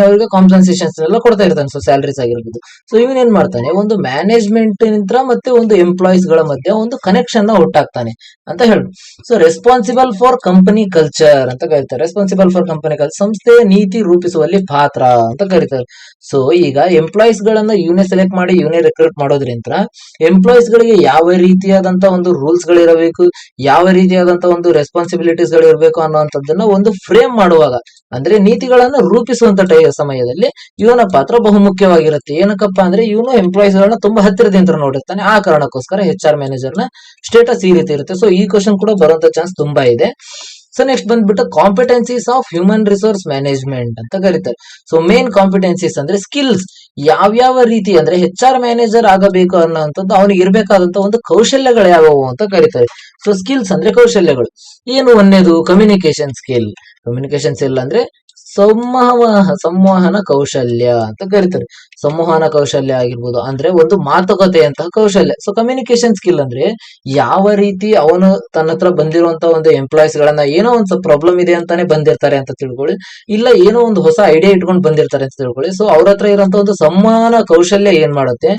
S1: ಅವರಿಗೆ ಕಾಂಪನ್ಸೇಷನ್ಸ್ ಎಲ್ಲ ಕೊಡ್ತಾ ಇರ್ತಾನೆ. ಸೊ ಸ್ಯಾಲರೀಸ್ ಆಗಿರ್ಬೋದು. ಸೊ ಇವನ್ ಮಾಡ್ತಾನೆ, ಒಂದು ಮ್ಯಾನೇಜ್ಮೆಂಟ್ ನಿಂತ್ರ ಮತ್ತೆ ಒಂದು ಎಂಪ್ಲಾಯೀಸ್ ಗಳ ಮಧ್ಯೆ ಒಂದು ಕನೆಕ್ಷನ್ ನ ಹುಟ್ಟಾಕ್ತಾನೆ ಅಂತ ಹೇಳಿ. So responsible for company culture ಅಂತ ಕರೀತಾರೆ. ರೆಸ್ಪಾನ್ಸಿಬಲ್ ಫಾರ್ ಕಂಪನಿ ಕಲ್ಚರ್, ಸಂಸ್ಥೆಯ ನೀತಿ ರೂಪಿಸುವಲ್ಲಿ ಪಾತ್ರ ಅಂತ ಕರೀತಾರೆ. ಸೊ ಈಗ ಎಂಪ್ಲಾಯೀಸ್ ಗಳನ್ನ ಇವನೇ ಸೆಲೆಕ್ಟ್ ಮಾಡಿ ಇವನೇ ರೆಕ್ರೂಟ್ ಮಾಡೋದ್ರಿಂದ ಎಂಪ್ಲಾಯೀಸ್ ಗಳಿಗೆ ಯಾವ ರೀತಿಯಾದಂತ ಒಂದು ರೂಲ್ಸ್ ಗಳಿರಬೇಕು, ಯಾವ ರೀತಿಯಾದಂತ ಒಂದು ರೆಸ್ಪಾನ್ಸಿಬಿಲಿಟೀಸ್ ಗಳು ಇರಬೇಕು ಅನ್ನುವಂಥದ್ದನ್ನ ಒಂದು ಫ್ರೇಮ್ ಮಾಡುವಾಗ, ಅಂದ್ರೆ ನೀತಿಗಳನ್ನ ರೂಪಿಸುವಂತ ಸಮಯದಲ್ಲಿ ಇವನ ಪಾತ್ರ ಬಹುಮುಖ್ಯವಾಗಿರುತ್ತೆ. ಏನಕ್ಕಪ್ಪ ಅಂದ್ರೆ ಇವನು ಎಂಪ್ಲಾಯೀಸ್ ಗಳನ್ನ ತುಂಬಾ ಹತ್ತಿರದಿಂದ ನೋಡಿರ್ತಾನೆ. ಆ ಕಾರಣಕ್ಕೋಸ್ಕರ HR ಮ್ಯಾನೇಜರ್ ನ ಸ್ಟೇಟಸ್ ಈ ರೀತಿ ಇರುತ್ತೆ. ಸೊ ಈ ಕ್ವಶನ್ ಕೂಡ ಬರುವಂತ ಚಾನ್ಸ್ ತುಂಬಾ ಇದೆ. ಸೊ ನೆಕ್ಸ್ಟ್ ಬಂದ್ಬಿಟ್ಟು ಕಾಂಪಿಟೆನ್ಸೀಸ್ ಆಫ್ ಹ್ಯೂಮನ್ ರಿಸೋರ್ಸ್ ಮ್ಯಾನೇಜ್ಮೆಂಟ್ ಅಂತ ಕರೀತಾರೆ. ಸೊ ಮೇನ್ ಕಾಂಪಿಟೆನ್ಸೀಸ್ ಅಂದ್ರೆ ಸ್ಕಿಲ್ಸ್, ಯಾವ್ಯಾವ ರೀತಿ ಅಂದ್ರೆ HR ಮ್ಯಾನೇಜರ್ ಆಗಬೇಕು ಅನ್ನೋಂಥದ್ದು ಅವನಿಗೆ ಇರಬೇಕಾದಂತ ಒಂದು ಕೌಶಲ್ಯಗಳು ಯಾವುವು ಅಂತ ಕರೀತಾರೆ. ಸೊ ಸ್ಕಿಲ್ಸ್ ಅಂದ್ರೆ ಕೌಶಲ್ಯಗಳು. ಏನು ಒಂದೇದು, ಕಮ್ಯುನಿಕೇಶನ್ ಸ್ಕಿಲ್. ಕಮ್ಯುನಿಕೇಶನ್ ಸ್ಕಿಲ್ ಅಂದ್ರೆ ಸಂವಹನ ಕೌಶಲ್ಯ ಅಂತ ಕರೀತಾರೆ. ಸಂವಹನ ಕೌಶಲ್ಯ ಆಗಿರ್ಬೋದು, ಅಂದ್ರೆ ಒಂದು ಮಾತುಕತೆಯಂತಹ ಕೌಶಲ್ಯ. ಸೊ ಕಮ್ಯುನಿಕೇಶನ್ ಸ್ಕಿಲ್ ಅಂದ್ರೆ ಯಾವ ರೀತಿ ಅವನು ತನ್ನ ಹತ್ರ ಬಂದಿರುವಂತ ಒಂದು ಎಂಪ್ಲಾಯೀಸ್ ಗಳನ್ನ, ಏನೋ ಒಂದು ಪ್ರಾಬ್ಲಮ್ ಇದೆ ಅಂತಾನೆ ಬಂದಿರ್ತಾರೆ ಅಂತ ತಿಳ್ಕೊಳ್ಳಿ, ಇಲ್ಲ ಏನೋ ಒಂದು ಹೊಸ ಐಡಿಯಾ ಇಟ್ಕೊಂಡು ಬಂದಿರ್ತಾರೆ ಅಂತ ತಿಳ್ಕೊಳ್ಳಿ. ಸೊ ಅವ್ರ ಹತ್ರ ಇರುವಂತ ಒಂದು ಸಂವಹನ ಕೌಶಲ್ಯ ಏನ್ ಮಾಡುತ್ತೆ,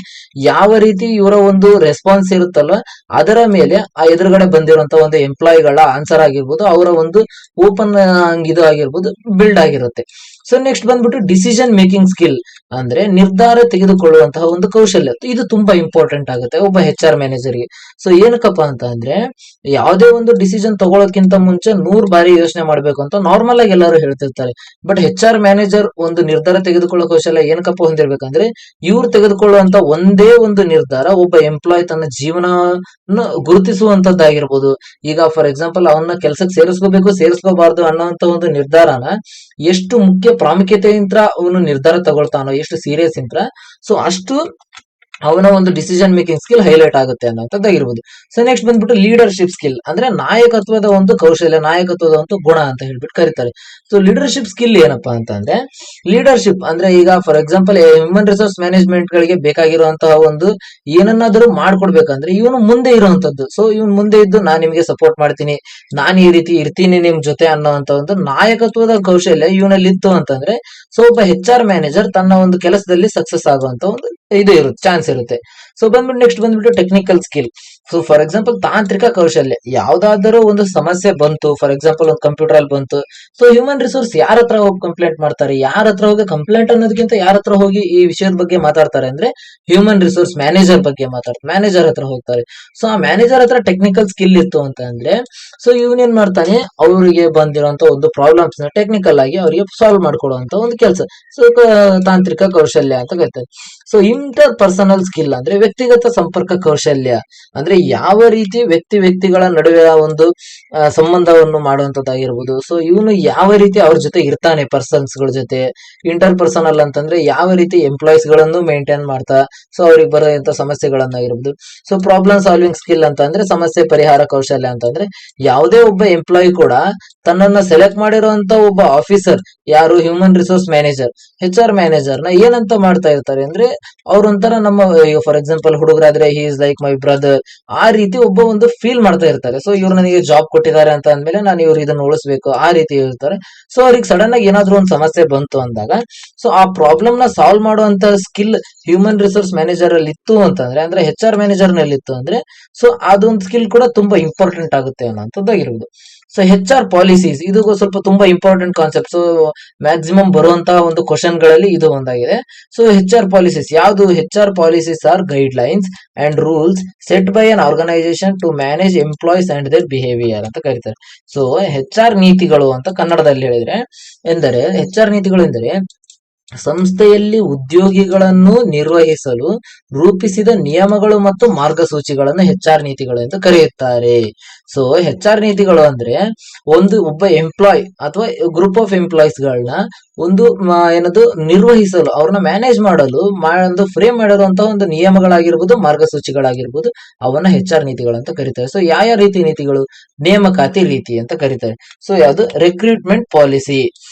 S1: ಯಾವ ರೀತಿ ಇವರ ಒಂದು ರೆಸ್ಪಾನ್ಸ್ ಇರುತ್ತಲ್ಲ ಅದರ ಮೇಲೆ ಆ ಎದುರುಗಡೆ ಬಂದಿರುವಂತ ಒಂದು ಎಂಪ್ಲಾಯಿಗಳ ಆನ್ಸರ್ ಆಗಿರ್ಬೋದು, ಅವರ ಒಂದು ಓಪನ್ ಇದು ಆಗಿರ್ಬೋದು ಬಿಲ್ಡ್ ಆಗಿರುತ್ತೆ. ಸೊ ನೆಕ್ಸ್ಟ್ ಬಂದ್ಬಿಟ್ಟು ಡಿಸಿಷನ್ ಮೇಕಿಂಗ್ ಸ್ಕಿಲ್, ಅಂದ್ರೆ ನಿರ್ಧಾರ ತೆಗೆದುಕೊಳ್ಳುವಂತಹ ಒಂದು ಕೌಶಲ್ಯ. ಇದು ತುಂಬಾ ಇಂಪಾರ್ಟೆಂಟ್ ಆಗುತ್ತೆ ಒಬ್ಬ HR ಮ್ಯಾನೇಜರ್ಗೆ. ಸೊ ಏನಕ್ಕಪ್ಪ ಅಂತ ಅಂದ್ರೆ, ಯಾವುದೇ ಒಂದು ಡಿಸಿಷನ್ ತಗೊಳ್ಳೋಕ್ಕಿಂತ ಮುಂಚೆ 100 ಬಾರಿ ಯೋಚನೆ ಮಾಡ್ಬೇಕು ಅಂತ ನಾರ್ಮಲ್ ಆಗಿ ಎಲ್ಲರೂ ಹೇಳ್ತಿರ್ತಾರೆ. ಬಟ್ HR ಮ್ಯಾನೇಜರ್ ಒಂದು ನಿರ್ಧಾರ ತೆಗೆದುಕೊಳ್ಳೋ ಕೌಶಲ್ಯ ಏನಕ್ಕಪ್ಪ ಹೊಂದಿರ್ಬೇಕಂದ್ರೆ, ಇವ್ರು ತೆಗೆದುಕೊಳ್ಳುವಂತ ಒಂದೇ ಒಂದು ನಿರ್ಧಾರ ಒಬ್ಬ ಎಂಪ್ಲಾಯ್ ತನ್ನ ಜೀವನ ಗುರುತಿಸುವಂತದ್ದಾಗಿರ್ಬೋದು. ಈಗ ಫಾರ್ ಎಕ್ಸಾಂಪಲ್ ಅವನ್ನ ಕೆಲ್ಸಕ್ಕೆ ಸೇರಿಸ್ಕೋಬಾರ್ದು ಅನ್ನೋಂತ ಒಂದು ನಿರ್ಧಾರನ ಎಷ್ಟು ಮುಖ್ಯ ಪ್ರಾಮುಖ್ಯತೆಯಿಂದ ಅವನು ನಿರ್ಧಾರ ತಗೊಳ್ತಾನೋ, ಎಷ್ಟು ಸೀರಿಯಸ್ ಇಂತ್ರ, ಸೊ ಅಷ್ಟು ಅವನ ಒಂದು ಡಿಸಿಷನ್ ಮೇಕಿಂಗ್ ಸ್ಕಿಲ್ ಹೈಲೈಟ್ ಆಗುತ್ತೆ ಅನ್ನೋಂಥದ್ದಾಗಿರ್ಬೋದು. ಸೊ ನೆಕ್ಸ್ಟ್ ಬಂದ್ಬಿಟ್ಟು ಲೀಡರ್ಶಿಪ್ ಸ್ಕಿಲ್, ಅಂದ್ರೆ ನಾಯಕತ್ವದ ಒಂದು ಕೌಶಲ್ಯ, ನಾಯಕತ್ವದ ಒಂದು ಗುಣ ಅಂತ ಹೇಳ್ಬಿಟ್ಟು ಕರೀತಾರೆ. ಸೊ ಲೀಡರ್ಶಿಪ್ ಸ್ಕಿಲ್ ಏನಪ್ಪಾ ಅಂತ ಅಂದ್ರೆ, ಲೀಡರ್ಶಿಪ್ ಅಂದ್ರೆ ಈಗ for example human resource management ಗಳಿಗೆ ಬೇಕಾಗಿರುವಂತಹ ಒಂದು ಏನನ್ನಾದ್ರೂ ಮಾಡ್ಕೊಡ್ಬೇಕಂದ್ರೆ ಇವನು ಮುಂದೆ ಇರುವಂತದ್ದು. ಸೊ ಇವನು ಮುಂದೆ ಇದ್ದು ನಾನು ನಿಮಗೆ ಸಪೋರ್ಟ್ ಮಾಡ್ತೀನಿ, ನಾನು ಈ ರೀತಿ ಇರ್ತೀನಿ ನಿಮ್ ಜೊತೆ ಅನ್ನೋಂತ ಒಂದು ನಾಯಕತ್ವದ ಕೌಶಲ್ಯ ಇವನಲ್ಲಿ ಇತ್ತು ಅಂತಂದ್ರೆ, ಸೊ ಒಬ್ಬ HR ಮ್ಯಾನೇಜರ್ ತನ್ನ ಒಂದು ಕೆಲಸದಲ್ಲಿ ಸಕ್ಸಸ್ ಆಗುವಂತ ಒಂದು ಇದು ಇರುತ್ತೆ, ಚಾನ್ಸ್ ಇರುತ್ತೆ. ಸೊ ಬಂದ್ಬಿಟ್ಟು ನೆಕ್ಸ್ಟ್ ಬಂದ್ಬಿಟ್ಟು technical skill. So for example ತಾಂತ್ರಿಕ ಕೌಶಲ್ಯ, ಯಾವ್ದಾದರೂ ಒಂದು ಸಮಸ್ಯೆ ಬಂತು, ಫಾರ್ ಎಕ್ಸಾಂಪಲ್ ಒಂದು ಕಂಪ್ಯೂಟರ್ ಅಲ್ಲಿ ಬಂತು, ಸೊ ಹ್ಯೂಮನ್ ರಿಸೋರ್ಸ್ ಯಾರ ಹತ್ರ ಹೋಗಿ ಕಂಪ್ಲೇಂಟ್ ಮಾಡ್ತಾರೆ, ಯಾರ ಹತ್ರ ಹೋಗಿ ಕಂಪ್ಲೇಂಟ್ ಅನ್ನೋದಕ್ಕಿಂತ ಯಾರ ಹತ್ರ ಹೋಗಿ ಈ ವಿಷಯದ ಬಗ್ಗೆ ಮಾತಾಡ್ತಾರೆ ಅಂದ್ರೆ ಹ್ಯೂಮನ್ ರಿಸೋರ್ಸ್ ಮ್ಯಾನೇಜರ್ ಹತ್ರ ಹೋಗ್ತಾರೆ. ಸೊ ಆ ಮ್ಯಾನೇಜರ್ ಹತ್ರ ಟೆಕ್ನಿಕಲ್ ಸ್ಕಿಲ್ ಇತ್ತು ಅಂತ ಅಂದ್ರೆ, ಸೊ ಇವನೇನ್ ಮಾಡ್ತಾನೆ, ಅವರಿಗೆ ಬಂದಿರುವಂತ ಒಂದು ಪ್ರಾಬ್ಲಮ್ಸ್ ನ ಟೆಕ್ನಿಕಲ್ ಆಗಿ ಅವರಿಗೆ ಸಾಲ್ವ್ ಮಾಡ್ಕೊಡುವಂತ ಒಂದು ಕೆಲಸ. ಸೊ ತಾಂತ್ರಿಕ ಕೌಶಲ್ಯ ಅಂತ ಕರೀತಾರೆ. ಸೊ ಇಂಟರ್ ಪರ್ಸನಲ್ ಸ್ಕಿಲ್ ಅಂದ್ರೆ ವ್ಯಕ್ತಿಗತ ಸಂಪರ್ಕ ಕೌಶಲ್ಯ, ಅಂದ್ರೆ ಯಾವ ರೀತಿ ವ್ಯಕ್ತಿಗಳ ನಡುವೆ ಒಂದು ಸಂಬಂಧವನ್ನು ಮಾಡುವಂತದ್ದಾಗಿರ್ಬೋದು. ಸೊ ಇವನು ಯಾವ ರೀತಿ ಅವ್ರ ಜೊತೆ ಇರ್ತಾನೆ ಪರ್ಸನ್ಸ್ ಗಳ ಜೊತೆ. ಇಂಟರ್ ಪರ್ಸನಲ್ ಅಂತಂದ್ರೆ ಯಾವ ರೀತಿ ಎಂಪ್ಲಾಯೀಸ್ ಗಳನ್ನು ಮೇಂಟೈನ್ ಮಾಡ್ತಾ, ಸೊ ಅವ್ರಿಗೆ ಬರುವಂತ ಸಮಸ್ಯೆಗಳನ್ನಾಗಿರ್ಬೋದು. ಸೊ ಪ್ರಾಬ್ಲಮ್ ಸಾಲ್ವಿಂಗ್ ಸ್ಕಿಲ್ ಅಂತ ಅಂದ್ರೆ ಸಮಸ್ಯೆ ಪರಿಹಾರ ಕೌಶಲ್ಯ ಅಂತಂದ್ರೆ, ಯಾವುದೇ ಒಬ್ಬ ಎಂಪ್ಲಾಯಿ ಕೂಡ ತನ್ನನ್ನ ಸೆಲೆಕ್ಟ್ ಮಾಡಿರುವಂತ ಒಬ್ಬ ಆಫೀಸರ್, ಯಾರು human resource manager, HR manager ನ ಏನಂತ ಮಾಡ್ತಾ ಇರ್ತಾರೆ ಅಂದ್ರೆ, ಅವ್ರೊಂಥರ ನಮ್ಮ ಫಾರ್ ಎಕ್ಸಾಂಪಲ್ ಹುಡುಗರಾದ್ರೆ he is like my brother, ಆ ರೀತಿ ಒಬ್ಬ ಒಂದು ಫೀಲ್ ಮಾಡ್ತಾ ಇರ್ತಾರೆ. ಸೊ ಇವ್ರು ನನಗೆ ಜಾಬ್ ಕೊಟ್ಟಿದ್ದಾರೆ ಅಂತ ಅಂದ್ಮೇಲೆ ನಾನು ಇವ್ರು ಇದನ್ನ ಉಳಿಸ್ಬೇಕು, ಆ ರೀತಿ ಇರ್ತಾರೆ. ಸೊ ಅವ್ರಿಗೆ ಸಡನ್ ಆಗಿ ಏನಾದ್ರು ಒಂದು ಸಮಸ್ಯೆ ಬಂತು ಅಂದಾಗ, ಸೊ ಆ ಪ್ರಾಬ್ಲಮ್ ನ ಸಾಲ್ವ್ ಮಾಡುವಂತ ಸ್ಕಿಲ್ ಹ್ಯೂಮನ್ ರಿಸೋರ್ಸ್ ಮ್ಯಾನೇಜರ್ ಅಲ್ಲಿ ಇತ್ತು ಅಂತಂದ್ರೆ, ಅಂದ್ರೆ HR ಮ್ಯಾನೇಜರ್ ನಲ್ಲಿ ಇತ್ತು ಅಂದ್ರೆ, ಸೊ ಅದೊಂದು ಸ್ಕಿಲ್ ಕೂಡ ತುಂಬಾ ಇಂಪಾರ್ಟೆಂಟ್ ಆಗುತ್ತೆ ಅನ್ನೋಂಥದ್ದಾಗಿರ್ಬೋದು. ಸೊ HR ಪಾಲಿಸೀಸ್ ಇದು ಸ್ವಲ್ಪ ತುಂಬಾ ಇಂಪಾರ್ಟೆಂಟ್ ಕಾನ್ಸೆಪ್ಟ್. ಸೊ ಮ್ಯಾಕ್ಸಿಮಮ್ ಬರುವಂತಹ ಒಂದು ಕ್ವಶನ್ ಗಳಲ್ಲಿ ಇದು ಒಂದಾಗಿದೆ. ಸೊ HR ಪಾಲಿಸೀಸ್ ಯಾವುದು? HR policies are guidelines and rules set by an organisation to manage employees and their behaviour ಅಂತ ಕರೀತಾರೆ. ಸೊ HR ನೀತಿಗಳು ಅಂತ ಕನ್ನಡದಲ್ಲಿ ಹೇಳಿದ್ರೆ ಎಂದರೆ HR ನೀತಿಗಳು ಎಂದರೆ ಸಂಸ್ಥೆಯಲ್ಲಿ ಉದ್ಯೋಗಿಗಳನ್ನು ನಿರ್ವಹಿಸಲು ರೂಪಿಸಿದ ನಿಯಮಗಳು ಮತ್ತು ಮಾರ್ಗಸೂಚಿಗಳನ್ನು HR ನೀತಿಗಳು ಎಂದು ಕರೆಯುತ್ತಾರೆ. ಸೊ HR ನೀತಿಗಳು ಅಂದ್ರೆ ಒಬ್ಬ ಎಂಪ್ಲಾಯ್ ಅಥವಾ ಗ್ರೂಪ್ ಆಫ್ ಎಂಪ್ಲಾಯೀಸ್ ಗಳನ್ನ ಏನದು ನಿರ್ವಹಿಸಲು, ಅವ್ರನ್ನ ಮ್ಯಾನೇಜ್ ಮಾಡಲು ಒಂದು ಫ್ರೇಮ್ ಮಾಡಿರುವಂತಹ ಒಂದು ನಿಯಮಗಳಾಗಿರ್ಬೋದು, ಮಾರ್ಗಸೂಚಿಗಳಾಗಿರ್ಬೋದು, ಅವನ್ನ HR ನೀತಿಗಳು ಅಂತ ಕರೀತಾರೆ. ಸೊ ಯಾವ ರೀತಿ ನೀತಿಗಳು? ನೇಮಕಾತಿ ರೀತಿ ಅಂತ ಕರೀತಾರೆ. ಸೊ ಯಾವುದು? ರಿಕ್ರೂಟ್ಮೆಂಟ್ ಪಾಲಿಸಿ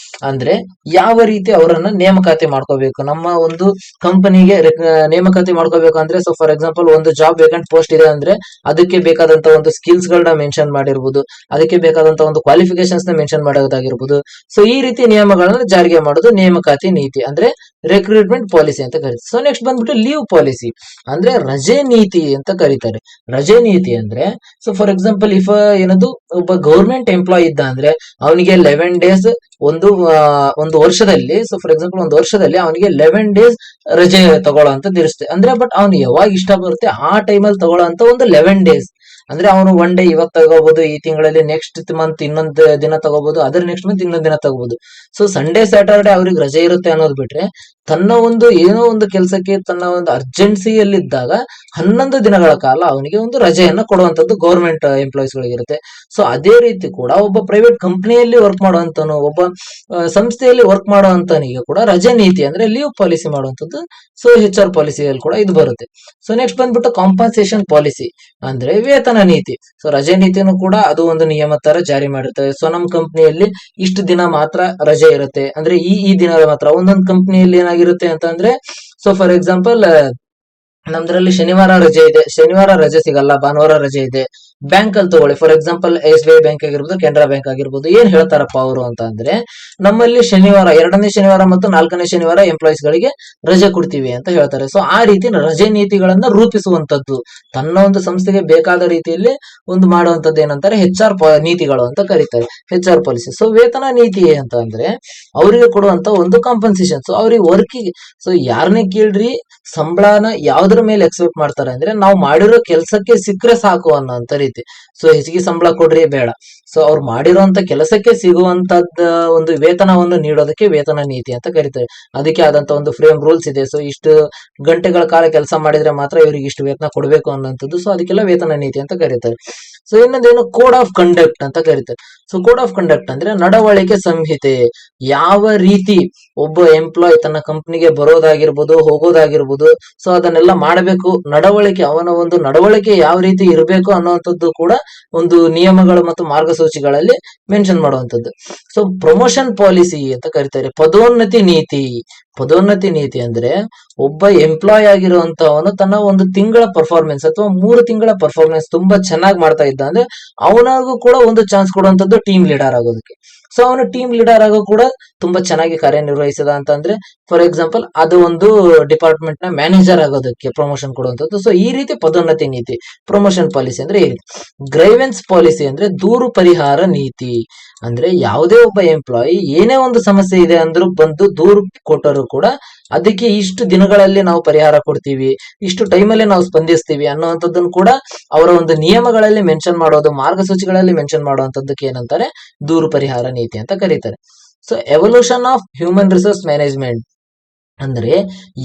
S1: ಅಂದ್ರೆ ಯಾವ ರೀತಿ ಅವರನ್ನ ನೇಮಕಾತಿ ಮಾಡ್ಕೋಬೇಕು, ನಮ್ಮ ಒಂದು ಕಂಪನಿಗೆ ನೇಮಕಾತಿ ಮಾಡ್ಕೋಬೇಕು ಅಂದ್ರೆ, ಸೊ ಫಾರ್ ಎಕ್ಸಾಂಪಲ್ ಒಂದು ಜಾಬ್ ವೇಕೆಂಟ್ ಪೋಸ್ಟ್ ಇದೆ ಅಂದ್ರೆ ಅದಕ್ಕೆ ಬೇಕಾದಂತ ಒಂದು ಸ್ಕಿಲ್ಸ್ ಗಳನ್ನ ಮೆನ್ಷನ್ ಮಾಡಿರ್ಬೋದು, ಅದಕ್ಕೆ ಬೇಕಾದಂತ ಒಂದು ಕ್ವಾಲಿಫಿಕೇಶನ್ಸ್ ನ ಮೆನ್ಷನ್ ಮಾಡೋದಾಗಿರ್ಬೋದು. ಸೊ ಈ ರೀತಿ ನಿಯಮಗಳನ್ನ ಜಾರಿಗೆ ಮಾಡೋದು ನೇಮಕಾತಿ ನೀತಿ ಅಂದ್ರೆ ರಿಕ್ರೂಟ್ಮೆಂಟ್ ಪಾಲಿಸಿ ಅಂತ ಕರೀತಾರೆ. ಸೊ ನೆಕ್ಸ್ಟ್ ಬಂದ್ಬಿಟ್ಟು ಲೀವ್ ಪಾಲಿಸಿ ಅಂದ್ರೆ ರಜೆ ನೀತಿ ಅಂತ ಕರೀತಾರೆ. ರಜೆ ನೀತಿ ಅಂದ್ರೆ, ಸೊ ಫಾರ್ ಎಕ್ಸಾಂಪಲ್ ಇಫ್ ಏನದು ಒಬ್ಬ ಗೌರ್ಮೆಂಟ್ ಎಂಪ್ಲಾಯ್ ಇದ್ದ ಅಂದ್ರೆ ಅವನಿಗೆ 11 ಡೇಸ್ ಒಂದು ವರ್ಷದಲ್ಲಿ, ಸೊ ಫಾರ್ ಎಕ್ಸಾಂಪಲ್ ಒಂದು ವರ್ಷದಲ್ಲಿ ಅವನಿಗೆ 11 ಡೇಸ್ ರಜೆ ತಗೊಳ್ಳೋಂಥದ್ದು ಇರುತ್ತೆ. ಅಂದ್ರೆ ಬಟ್ ಅವ್ನು ಯಾವಾಗ ಇಷ್ಟ ಬರುತ್ತೆ ಆ ಟೈಮಲ್ಲಿ ತಗೊಳ್ಳೋ ಅಂತ ಒಂದು 11 ಡೇಸ್. ಅಂದ್ರೆ ಅವನು ಒನ್ ಡೇ ಇವತ್ತು ತಗೋಬಹುದು, ಈ ತಿಂಗಳಲ್ಲಿ ನೆಕ್ಸ್ಟ್ ಮಂತ್ ಇನ್ನೊಂದು ದಿನ ತಗೋಬಹುದು, ಅದರ ನೆಕ್ಸ್ಟ್ ಮಂತ್ ಇನ್ನೊಂದು ದಿನ ತಗೋಬಹುದು. ಸೊ ಸಂಡೇ ಸ್ಯಾಟರ್ಡೆ ಅವ್ರಿಗೆ ರಜೆ ಇರುತ್ತೆ ಅನ್ನೋದು ಬಿಟ್ರೆ, ತನ್ನ ಒಂದು ಏನೋ ಒಂದು ಕೆಲಸಕ್ಕೆ ತನ್ನ ಒಂದು ಅರ್ಜೆನ್ಸಿಯಲ್ಲಿದ್ದಾಗ 11 ದಿನಗಳ ಕಾಲ ಅವನಿಗೆ ಒಂದು ರಜೆಯನ್ನ ಕೊಡುವಂತದ್ದು ಗೌರ್ಮೆಂಟ್ ಎಂಪ್ಲಾಯೀಸ್ ಗಳಿಗಿರುತ್ತೆ. ಸೊ ಅದೇ ರೀತಿ ಕೂಡ ಒಬ್ಬ ಪ್ರೈವೇಟ್ ಕಂಪನಿಯಲ್ಲಿ ವರ್ಕ್ ಮಾಡುವಂತನು, ಒಬ್ಬ ಸಂಸ್ಥೆಯಲ್ಲಿ ವರ್ಕ್ ಮಾಡುವಂತನಿಗೆ ಕೂಡ ರಜೆ ನೀತಿ ಅಂದ್ರೆ ಲೀವ್ ಪಾಲಿಸಿ ಮಾಡುವಂತದ್ದು ಸೊ HR ಪಾಲಿಸಿಯಲ್ಲಿ ಕೂಡ ಇದು ಬರುತ್ತೆ. ಸೊ ನೆಕ್ಸ್ಟ್ ಬಂದ್ಬಿಟ್ಟು ಕಾಂಪನ್ಸೇಷನ್ ಪಾಲಿಸಿ ಅಂದ್ರೆ ವೇತನ ನೀತಿ. ಸೊ ರಜೆ ನೀತಿನೂ ಕೂಡ ಅದು ಒಂದು ನಿಯಮ ತರ ಜಾರಿ ಮಾಡಿರ್ತದೆ. ಸೊ ನಮ್ಮ ಕಂಪನಿಯಲ್ಲಿ ಇಷ್ಟು ದಿನ ಮಾತ್ರ ರಜೆ ಇರುತ್ತೆ ಅಂದ್ರೆ ಈ ದಿನ ಮಾತ್ರ. ಒಂದೊಂದು ಕಂಪನಿಯಲ್ಲಿ ಏನಾಗಿರುತ್ತೆ ಅಂತಂದ್ರೆ, ಸೊ ಫಾರ್ ಎಕ್ಸಾಂಪಲ್ ನಮ್ದ್ರಲ್ಲಿ ಶನಿವಾರ ರಜೆ ಇದೆ, ಶನಿವಾರ ರಜೆ ಸಿಗಲ್ಲ, ಭಾನುವಾರ ರಜೆ ಇದೆ. ಬ್ಯಾಂಕ್ ಅಲ್ಲಿ ತಗೊಳ್ಳಿ, ಫಾರ್ ಎಕ್ಸಾಂಪಲ್ SBI ಬ್ಯಾಂಕ್ ಆಗಿರ್ಬೋದು, ಕೆನರಾ ಬ್ಯಾಂಕ್ ಆಗಿರ್ಬೋದು, ಏನ್ ಹೇಳ್ತಾರಪ್ಪ ಅವರು ಅಂತ ಅಂದ್ರೆ, ನಮ್ಮಲ್ಲಿ ಶನಿವಾರ 2ನೇ ಶನಿವಾರ ಮತ್ತು 4ನೇ ಶನಿವಾರ ಎಂಪ್ಲಾಯೀಸ್ ಗಳಿಗೆ ರಜೆ ಕೊಡ್ತೀವಿ ಅಂತ ಹೇಳ್ತಾರೆ. ಸೊ ಆ ರೀತಿ ರಜೆ ನೀತಿಗಳನ್ನ ರೂಪಿಸುವಂತದ್ದು, ತನ್ನ ಒಂದು ಸಂಸ್ಥೆಗೆ ಬೇಕಾದ ರೀತಿಯಲ್ಲಿ ಒಂದು ಮಾಡುವಂತದ್ದು ಏನಂತಾರೆ HR ನೀತಿಗಳು ಅಂತ ಕರೀತಾರೆ, HR ಪಾಲಿಸಿ. ಸೊ ವೇತನ ನೀತಿ ಅಂತ ಅಂದ್ರೆ ಅವರಿಗೆ ಕೊಡುವಂತ ಒಂದು ಕಾಂಪನ್ಸೇಷನ್. ಸೊ ಅವ್ರಿಗೆ ವರ್ಕಿಗೆ, ಸೊ ಯಾರನ್ನೇ ಕೇಳ್ರಿ ಸಂಬಳನ ಯಾವ್ದ್ರ ಮೇಲೆ ಎಕ್ಸ್ಪೆಕ್ಟ್ ಮಾಡ್ತಾರೆ ಅಂದ್ರೆ, ನಾವು ಮಾಡಿರೋ ಕೆಲಸಕ್ಕೆ ಸಿಕ್ಕರೆ ಸಾಕು ಅನ್ನೋಂತ ರೀತಿ. ಸೊ ಹೆಚ್ಚಿಗೆ ಸಂಬಳ ಕೊಡ್ರಿ ಬೇಡ, ಸೊ ಅವ್ರು ಮಾಡಿರುವಂತ ಕೆಲಸಕ್ಕೆ ಸಿಗುವಂತದ್ದ ಒಂದು ವೇತನವನ್ನು ನೀಡೋದಕ್ಕೆ ವೇತನ ನೀತಿ ಅಂತ ಕರೀತಾರೆ. ಅದಕ್ಕೆ ಆದಂತ ಒಂದು ಫ್ರೇಮ್ ರೂಲ್ಸ್ ಇದೆ. ಸೊ ಇಷ್ಟು ಗಂಟೆಗಳ ಕಾಲ ಕೆಲಸ ಮಾಡಿದ್ರೆ ಮಾತ್ರ ಇವರಿಗೆ ಇಷ್ಟು ವೇತನ ಕೊಡಬೇಕು ಅನ್ನೋಂಥದ್ದು. ಸೊ ಅದಕ್ಕೆಲ್ಲ ವೇತನ ನೀತಿ ಅಂತ ಕರೀತಾರೆ. ಸೊ ಇನ್ನೊಂದೇನು ಕೋಡ್ ಆಫ್ ಕಂಡಕ್ಟ್ ಅಂತ ಕರೀತಾರೆ. ಸೊ ಕೋಡ್ ಆಫ್ ಕಂಡಕ್ಟ್ ಅಂದ್ರೆ ನಡವಳಿಕೆ ಸಂಹಿತೆ. ಯಾವ ರೀತಿ ಒಬ್ಬ ಎಂಪ್ಲಾಯ್ ತನ್ನ ಕಂಪನಿಗೆ ಬರೋದಾಗಿರ್ಬೋದು, ಹೋಗೋದಾಗಿರ್ಬೋದು, ಸೊ ಅದನ್ನೆಲ್ಲ ಮಾಡಬೇಕು. ನಡವಳಿಕೆ, ಅವನ ಒಂದು ನಡವಳಿಕೆ ಯಾವ ರೀತಿ ಇರಬೇಕು ಅನ್ನುವಂಥದ್ದು ಕೂಡ ಒಂದು ನಿಯಮಗಳು ಮತ್ತು ಮಾರ್ಗಸೂಚಿಗಳಲ್ಲಿ ಮೆನ್ಷನ್ ಮಾಡುವಂಥದ್ದು. ಸೊ ಪ್ರಮೋಷನ್ ಪಾಲಿಸಿ ಅಂತ ಕರೀತಾರೆ. ಪದೋನ್ನತಿ ನೀತಿ. ಪದೋನ್ನತಿ ನೀತಿ ಅಂದ್ರೆ ಒಬ್ಬ ಎಂಪ್ಲಾಯ್ ಆಗಿರುವಂತವನು ತನ್ನ ಒಂದು ತಿಂಗಳ ಪರ್ಫಾರ್ಮೆನ್ಸ್ ಅಥವಾ 3 ತಿಂಗಳ ಪರ್ಫಾರ್ಮೆನ್ಸ್ ತುಂಬಾ ಚೆನ್ನಾಗಿ ಮಾಡ್ತಾ ಇದ್ದ ಅಂದ್ರೆ ಅವನಾಗೂ ಕೂಡ ಒಂದು ಚಾನ್ಸ್ ಕೊಡುವಂತದ್ದು ಟೀಮ್ ಲೀಡರ್ ಆಗೋದಕ್ಕೆ. ಸೊ ಅವನು ಟೀಮ್ ಲೀಡರ್ ಆಗೋ ಕೂಡ ತುಂಬಾ ಚೆನ್ನಾಗಿ ಕಾರ್ಯನಿರ್ವಹಿಸಿದ ಅಂತಂದ್ರೆ, ಫಾರ್ ಎಕ್ಸಾಂಪಲ್ ಅದು ಒಂದು ಡಿಪಾರ್ಟ್ಮೆಂಟ್ ನ ಮ್ಯಾನೇಜರ್ ಆಗೋದಕ್ಕೆ ಪ್ರಮೋಷನ್ ಕೊಡುವಂತದ್ದು. ಸೊ ಈ ರೀತಿ ಪದೋನ್ನತಿ ನೀತಿ, ಪ್ರಮೋಷನ್ ಪಾಲಿಸಿ ಅಂದ್ರೆ ಈ ರೀತಿ. ಗ್ರೈವೆನ್ಸ್ ಪಾಲಿಸಿ ಅಂದ್ರೆ ದೂರು ಪರಿಹಾರ ನೀತಿ. ಅಂದ್ರೆ ಯಾವುದೇ ಒಬ್ಬ ಎಂಪ್ಲಾಯಿ ಏನೇ ಒಂದು ಸಮಸ್ಯೆ ಇದೆ ಅಂದ್ರೂ ಬಂದು ದೂರು ಕೊಟ್ಟರು ಕೂಡ ಅದಕ್ಕೆ ಇಷ್ಟು ದಿನಗಳಲ್ಲಿ ನಾವು ಪರಿಹಾರ ಕೊಡ್ತೀವಿ, ಇಷ್ಟು ಟೈಮಲ್ಲಿ ನಾವು ಸ್ಪಂದಿಸ್ತೀವಿ ಅನ್ನುವಂಥದ್ದನ್ನು ಕೂಡ ಅವರ ಒಂದು ನಿಯಮಗಳಲ್ಲಿ ಮೆನ್ಷನ್ ಮಾಡೋದು, ಮಾರ್ಗಸೂಚಿಗಳಲ್ಲಿ ಮೆನ್ಷನ್ ಮಾಡುವಂತದ್ದಕ್ಕೆ ಏನಂತಾರೆ? ದೂರು ಪರಿಹಾರ ನೀತಿ ಅಂತ ಕರೀತಾರೆ. So evolution of human resource management ಅಂದ್ರೆ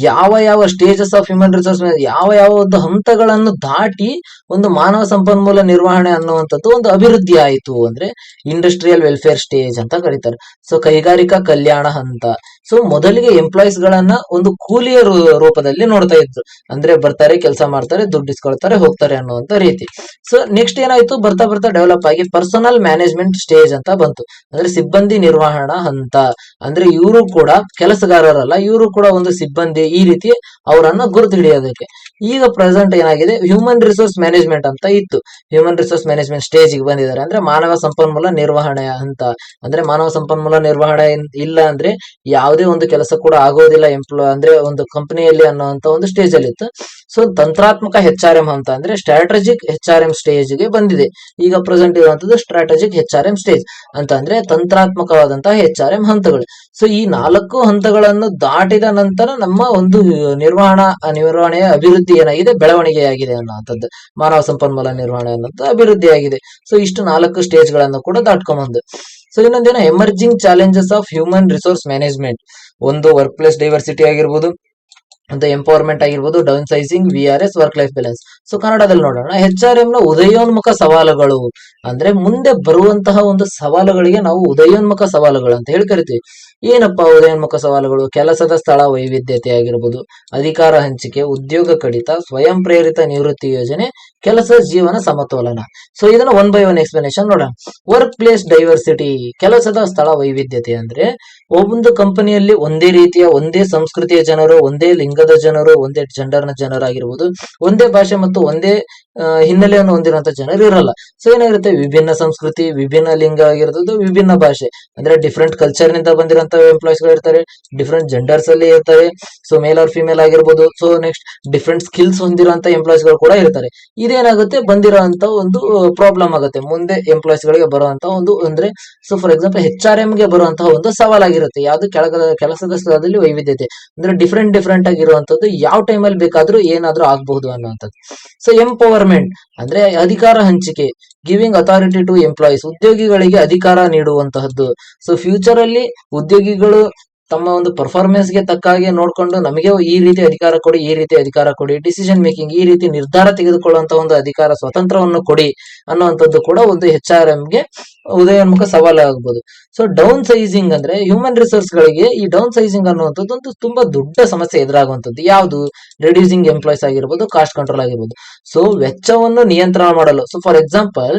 S1: ಯಾವ ಯಾವ ಸ್ಟೇಜಸ್ ಆಫ್ ಹ್ಯೂಮನ್ ರಿಸೋರ್ಸ್, ಯಾವ ಯಾವ ಒಂದು ಹಂತಗಳನ್ನು ದಾಟಿ ಒಂದು ಮಾನವ ಸಂಪನ್ಮೂಲ ನಿರ್ವಹಣೆ ಅನ್ನುವಂಥದ್ದು ಒಂದು ಅಭಿವೃದ್ಧಿ ಆಯಿತು ಅಂದ್ರೆ ಇಂಡಸ್ಟ್ರಿಯಲ್ ವೆಲ್ಫೇರ್ ಸ್ಟೇಜ್ ಅಂತ ಕರೀತಾರೆ. ಸೊ ಕೈಗಾರಿಕಾ ಕಲ್ಯಾಣ ಹಂತ. ಸೊ ಮೊದಲಿಗೆ ಎಂಪ್ಲಾಯೀಸ್ ಗಳನ್ನ ಒಂದು ಕೂಲಿಯ ರೂಪದಲ್ಲಿ ನೋಡ್ತಾ ಇದ್ರು. ಅಂದ್ರೆ ಬರ್ತಾರೆ, ಕೆಲಸ ಮಾಡ್ತಾರೆ, ದುಡ್ಡು ಇಸ್ಕೊಳ್ತಾರೆ, ಹೋಗ್ತಾರೆ ಅನ್ನುವಂತ ರೀತಿ. ಸೊ ನೆಕ್ಸ್ಟ್ ಏನಾಯ್ತು, ಬರ್ತಾ ಬರ್ತಾ ಡೆವಲಪ್ ಆಗಿ ಪರ್ಸನಲ್ ಮ್ಯಾನೇಜ್ಮೆಂಟ್ ಸ್ಟೇಜ್ ಅಂತ ಬಂತು. ಅಂದ್ರೆ ಸಿಬ್ಬಂದಿ ನಿರ್ವಹಣಾ ಹಂತ. ಅಂದ್ರೆ ಇವರು ಕೂಡ ಕೆಲಸಗಾರರಲ್ಲ, ಇವರು ಕೂಡ ಒಂದು ಸಿಬ್ಬಂದಿ, ಈ ರೀತಿ ಅವರನ್ನ ಗುರುತು ಹಿಡಿಯೋದಕ್ಕೆ. ಈಗ ಪ್ರೆಸೆಂಟ್ ಏನಾಗಿದೆ, ಹ್ಯೂಮನ್ ರಿಸೋರ್ಸ್ ಮ್ಯಾನೇಜ್ಮೆಂಟ್ ಅಂತ ಇತ್ತು. ಹ್ಯೂಮನ್ ರಿಸೋರ್ಸ್ ಮ್ಯಾನೇಜ್ಮೆಂಟ್ ಸ್ಟೇಜ್ ಗೆ ಬಂದಿದ್ದಾರೆ. ಅಂದ್ರೆ ಮಾನವ ಸಂಪನ್ಮೂಲ ನಿರ್ವಹಣೆ ಅಂತ. ಅಂದ್ರೆ ಮಾನವ ಸಂಪನ್ಮೂಲ ನಿರ್ವಹಣೆ ಇಲ್ಲ ಅಂದ್ರೆ ಯಾವುದೇ ಒಂದು ಕೆಲಸ ಕೂಡ ಆಗೋದಿಲ್ಲ ಅಂದ್ರೆ ಒಂದು ಕಂಪನಿಯಲ್ಲಿ ಅನ್ನೋಂತ ಒಂದು ಸ್ಟೇಜ್ ಅಲ್ಲಿ ಇತ್ತು. ಸೊ ತಂತ್ರಾತ್ಮಕ HRM ಅಂತ ಅಂದ್ರೆ ಸ್ಟ್ರಾಟಜಿಕ್ HRM ಸ್ಟೇಜ್ ಗೆ ಬಂದಿದೆ. ಈಗ ಪ್ರೆಸೆಂಟ್ ಇರುವಂತದ್ದು ಸ್ಟ್ರಾಟಜಿಕ್ HRM ಸ್ಟೇಜ್ ಅಂತ ಅಂದ್ರೆ ತಂತ್ರಾತ್ಮಕವಾದಂತಹ HRM ಹಂತಗಳು. ಸೊ ಈ 4 ಹಂತಗಳನ್ನು ದಾಟಿದ ನಂತರ ನಮ್ಮ ಒಂದು ನಿರ್ವಹಣೆಯ ಅಭಿವೃದ್ಧಿ ಏನಾಗಿದೆ, ಬೆಳವಣಿಗೆಯಾಗಿದೆ ಅನ್ನುವಂಥದ್ದು. ಮಾನವ ಸಂಪನ್ಮೂಲ ನಿರ್ವಹಣೆ ಅನ್ನೋದು ಅಭಿವೃದ್ಧಿಯಾಗಿದೆ. ಸೊ ಇಷ್ಟು 4 ಸ್ಟೇಜ್ ಗಳನ್ನು ಕೂಡ ದಾಟ್ಕೊಂಡ್ಬಂದು. ಸೊ ಇನ್ನೊಂದೇನು, emerging challenges of human resource management. ಒಂದು ವರ್ಕ್ ಪ್ಲೇಸ್ ಡೈವರ್ಸಿಟಿ ಆಗಿರ್ಬೋದು, ಒಂದು ಎಂಪವರ್ಮೆಂಟ್ ಆಗಿರ್ಬೋದು, down sizing, VRS, work life balance. So ಕನ್ನಡದಲ್ಲಿ ನೋಡೋಣ, HRM ನ ಉದಯೋನ್ಮುಖ ಸವಾಲುಗಳು. ಅಂದ್ರೆ ಮುಂದೆ ಬರುವಂತಹ ಒಂದು ಸವಾಲುಗಳಿಗೆ ನಾವು ಉದಯೋನ್ಮುಖ ಸವಾಲುಗಳು ಅಂತ ಹೇಳಿ ಕರಿತೀವಿ. ಏನಪ್ಪಾ ಉದಯೋನ್ಮುಖ ಸವಾಲುಗಳು? ಕೆಲಸದ ಸ್ಥಳ ವೈವಿಧ್ಯತೆ ಆಗಿರ್ಬೋದು, ಅಧಿಕಾರ ಹಂಚಿಕೆ, ಉದ್ಯೋಗ ಕಡಿತ, ಸ್ವಯಂ ಪ್ರೇರಿತ ನಿವೃತ್ತಿ ಯೋಜನೆ, ಕೆಲಸ ಜೀವನ ಸಮತೋಲನ. ಸೊ ಇದನ್ನ 1 by 1 ಎಕ್ಸ್ಪ್ಲನೇಷನ್ ನೋಡೋಣ. ವರ್ಕ್ ಪ್ಲೇಸ್ ಡೈವರ್ಸಿಟಿ, ಕೆಲಸದ ಸ್ಥಳ ವೈವಿಧ್ಯತೆ ಅಂದ್ರೆ ಒಂದು ಕಂಪನಿಯಲ್ಲಿ ಒಂದೇ ರೀತಿಯ, ಒಂದೇ ಸಂಸ್ಕೃತಿಯ ಜನರು, ಒಂದೇ ಲಿಂಗದ ಜನರು, ಒಂದೇ ಜೆಂಡರ್ನ ಜನರಾಗಿರ್ಬೋದು, ಒಂದೇ ಭಾಷೆ ಮತ್ತು ಒಂದೇ ಹಿನ್ನೆಲೆಯನ್ನು ಹೊಂದಿರುವಂತ ಜನರು ಇರಲ್ಲ. ಸೊ ಏನಾಗಿರುತ್ತೆ, ವಿಭಿನ್ನ ಸಂಸ್ಕೃತಿ, ವಿಭಿನ್ನ ಲಿಂಗ ಆಗಿರೋದು, ವಿಭಿನ್ನ ಭಾಷೆ ಅಂದ್ರೆ ಡಿಫ್ರೆಂಟ್ ಕಲ್ಚರ್ ನಿಂದ ಬಂದಿರುವಂತ ಎಂಪ್ಲಾಯ್ಸ್ ಗಳು ಇರ್ತಾರೆ, ಡಿಫ್ರೆಂಟ್ ಜೆಂಡರ್ಸ್ ಅಲ್ಲಿ ಇರ್ತಾರೆ. ಸೊ ಮೇಲ್ ಆರ್ ಫಿಮೇಲ್ ಆಗಿರ್ಬೋದು. ಸೊ ನೆಕ್ಸ್ಟ್ ಡಿಫ್ರೆಂಟ್ ಸ್ಕಿಲ್ಸ್ ಹೊಂದಿರುವಂತ ಎಂಪ್ಲಾಯ್ಸ್ ಗಳು ಕೂಡ ಇರ್ತಾರೆ. ಇದೇನಾಗುತ್ತೆ, ಬಂದಿರುವಂತ ಒಂದು ಪ್ರಾಬ್ಲಮ್ ಆಗುತ್ತೆ ಮುಂದೆ ಎಂಪ್ಲಾಯ್ಸ್ ಗಳಿಗೆ ಬರುವಂತ ಒಂದು ಅಂದ್ರೆ. ಸೊ ಫಾರ್ ಎಕ್ಸಾಂಪಲ್ HRM ಗೆ ಬರುವಂತಹ ಒಂದು ಸವಾಲಾಗಿರುತ್ತೆ ಯಾವ್ದು, ಕೆಲಸದ ಸ್ಥಳದಲ್ಲಿ ವೈವಿಧ್ಯತೆ ಅಂದ್ರೆ ಡಿಫ್ರೆಂಟ್ ಆಗಿರುವಂತದ್ದು, ಯಾವ ಟೈಮಲ್ಲಿ ಬೇಕಾದ್ರೂ ಏನಾದ್ರೂ ಆಗ್ಬಹುದು ಅನ್ನುವಂಥದ್ದು. ಸೊ ಎಂಪವರ್ಮೆಂಟ್ ಅಂದ್ರೆ ಅಧಿಕಾರ ಹಂಚಿಕೆ, ಗಿವಿಂಗ್ ಅಥಾರಿಟಿ ಟು ಎಂಪ್ಲಾಯೀಸ್, ಉದ್ಯೋಗಿಗಳಿಗೆ ಅಧಿಕಾರ ನೀಡುವಂತಹದ್ದು. ಸೊ ಫ್ಯೂಚರ್ ಅಲ್ಲಿ ಉದ್ಯೋಗಿಗಳು ತಮ್ಮ ಒಂದು ಪರ್ಫಾರ್ಮೆನ್ಸ್ ಗೆ ತಕ್ಕ ಹಾಗೆ ನೋಡ್ಕೊಂಡು ನಮಗೆ ಈ ರೀತಿ ಅಧಿಕಾರ ಕೊಡಿ, ಈ ರೀತಿ ಅಧಿಕಾರ ಕೊಡಿ, ಡಿಸಿಷನ್ ಮೇಕಿಂಗ್, ಈ ರೀತಿ ನಿರ್ಧಾರ ತೆಗೆದುಕೊಳ್ಳುವಂತ ಒಂದು ಅಧಿಕಾರ ಸ್ವತಂತ್ರವನ್ನು ಕೊಡಿ ಅನ್ನುವಂಥದ್ದು ಕೂಡ ಒಂದು HRM ಗೆ ಉದಯೋನ್ಮುಖ ಸವಾಲು ಆಗ್ಬೋದು. ಸೊ ಡೌನ್ ಸೈಸಿಂಗ್ ಅಂದ್ರೆ ಹ್ಯೂಮನ್ ರಿಸೋರ್ಸ್ ಗಳಿಗೆ ಈ ಡೌನ್ ಸೈಸಿಂಗ್ ಅನ್ನುವಂಥದ್ದು ಒಂದು ತುಂಬಾ ದೊಡ್ಡ ಸಮಸ್ಯೆ ಎದುರಾಗುವಂಥದ್ದು. ಯಾವುದು, ರೆಡ್ಯೂಸಿಂಗ್ ಎಂಪ್ಲಾಯ್ಸ್ ಆಗಿರ್ಬೋದು, ಕಾಸ್ಟ್ ಕಂಟ್ರೋಲ್ ಆಗಿರ್ಬೋದು. ಸೊ ವೆಚ್ಚವನ್ನು ನಿಯಂತ್ರಣ ಮಾಡಲು. ಸೊ ಫಾರ್ ಎಕ್ಸಾಂಪಲ್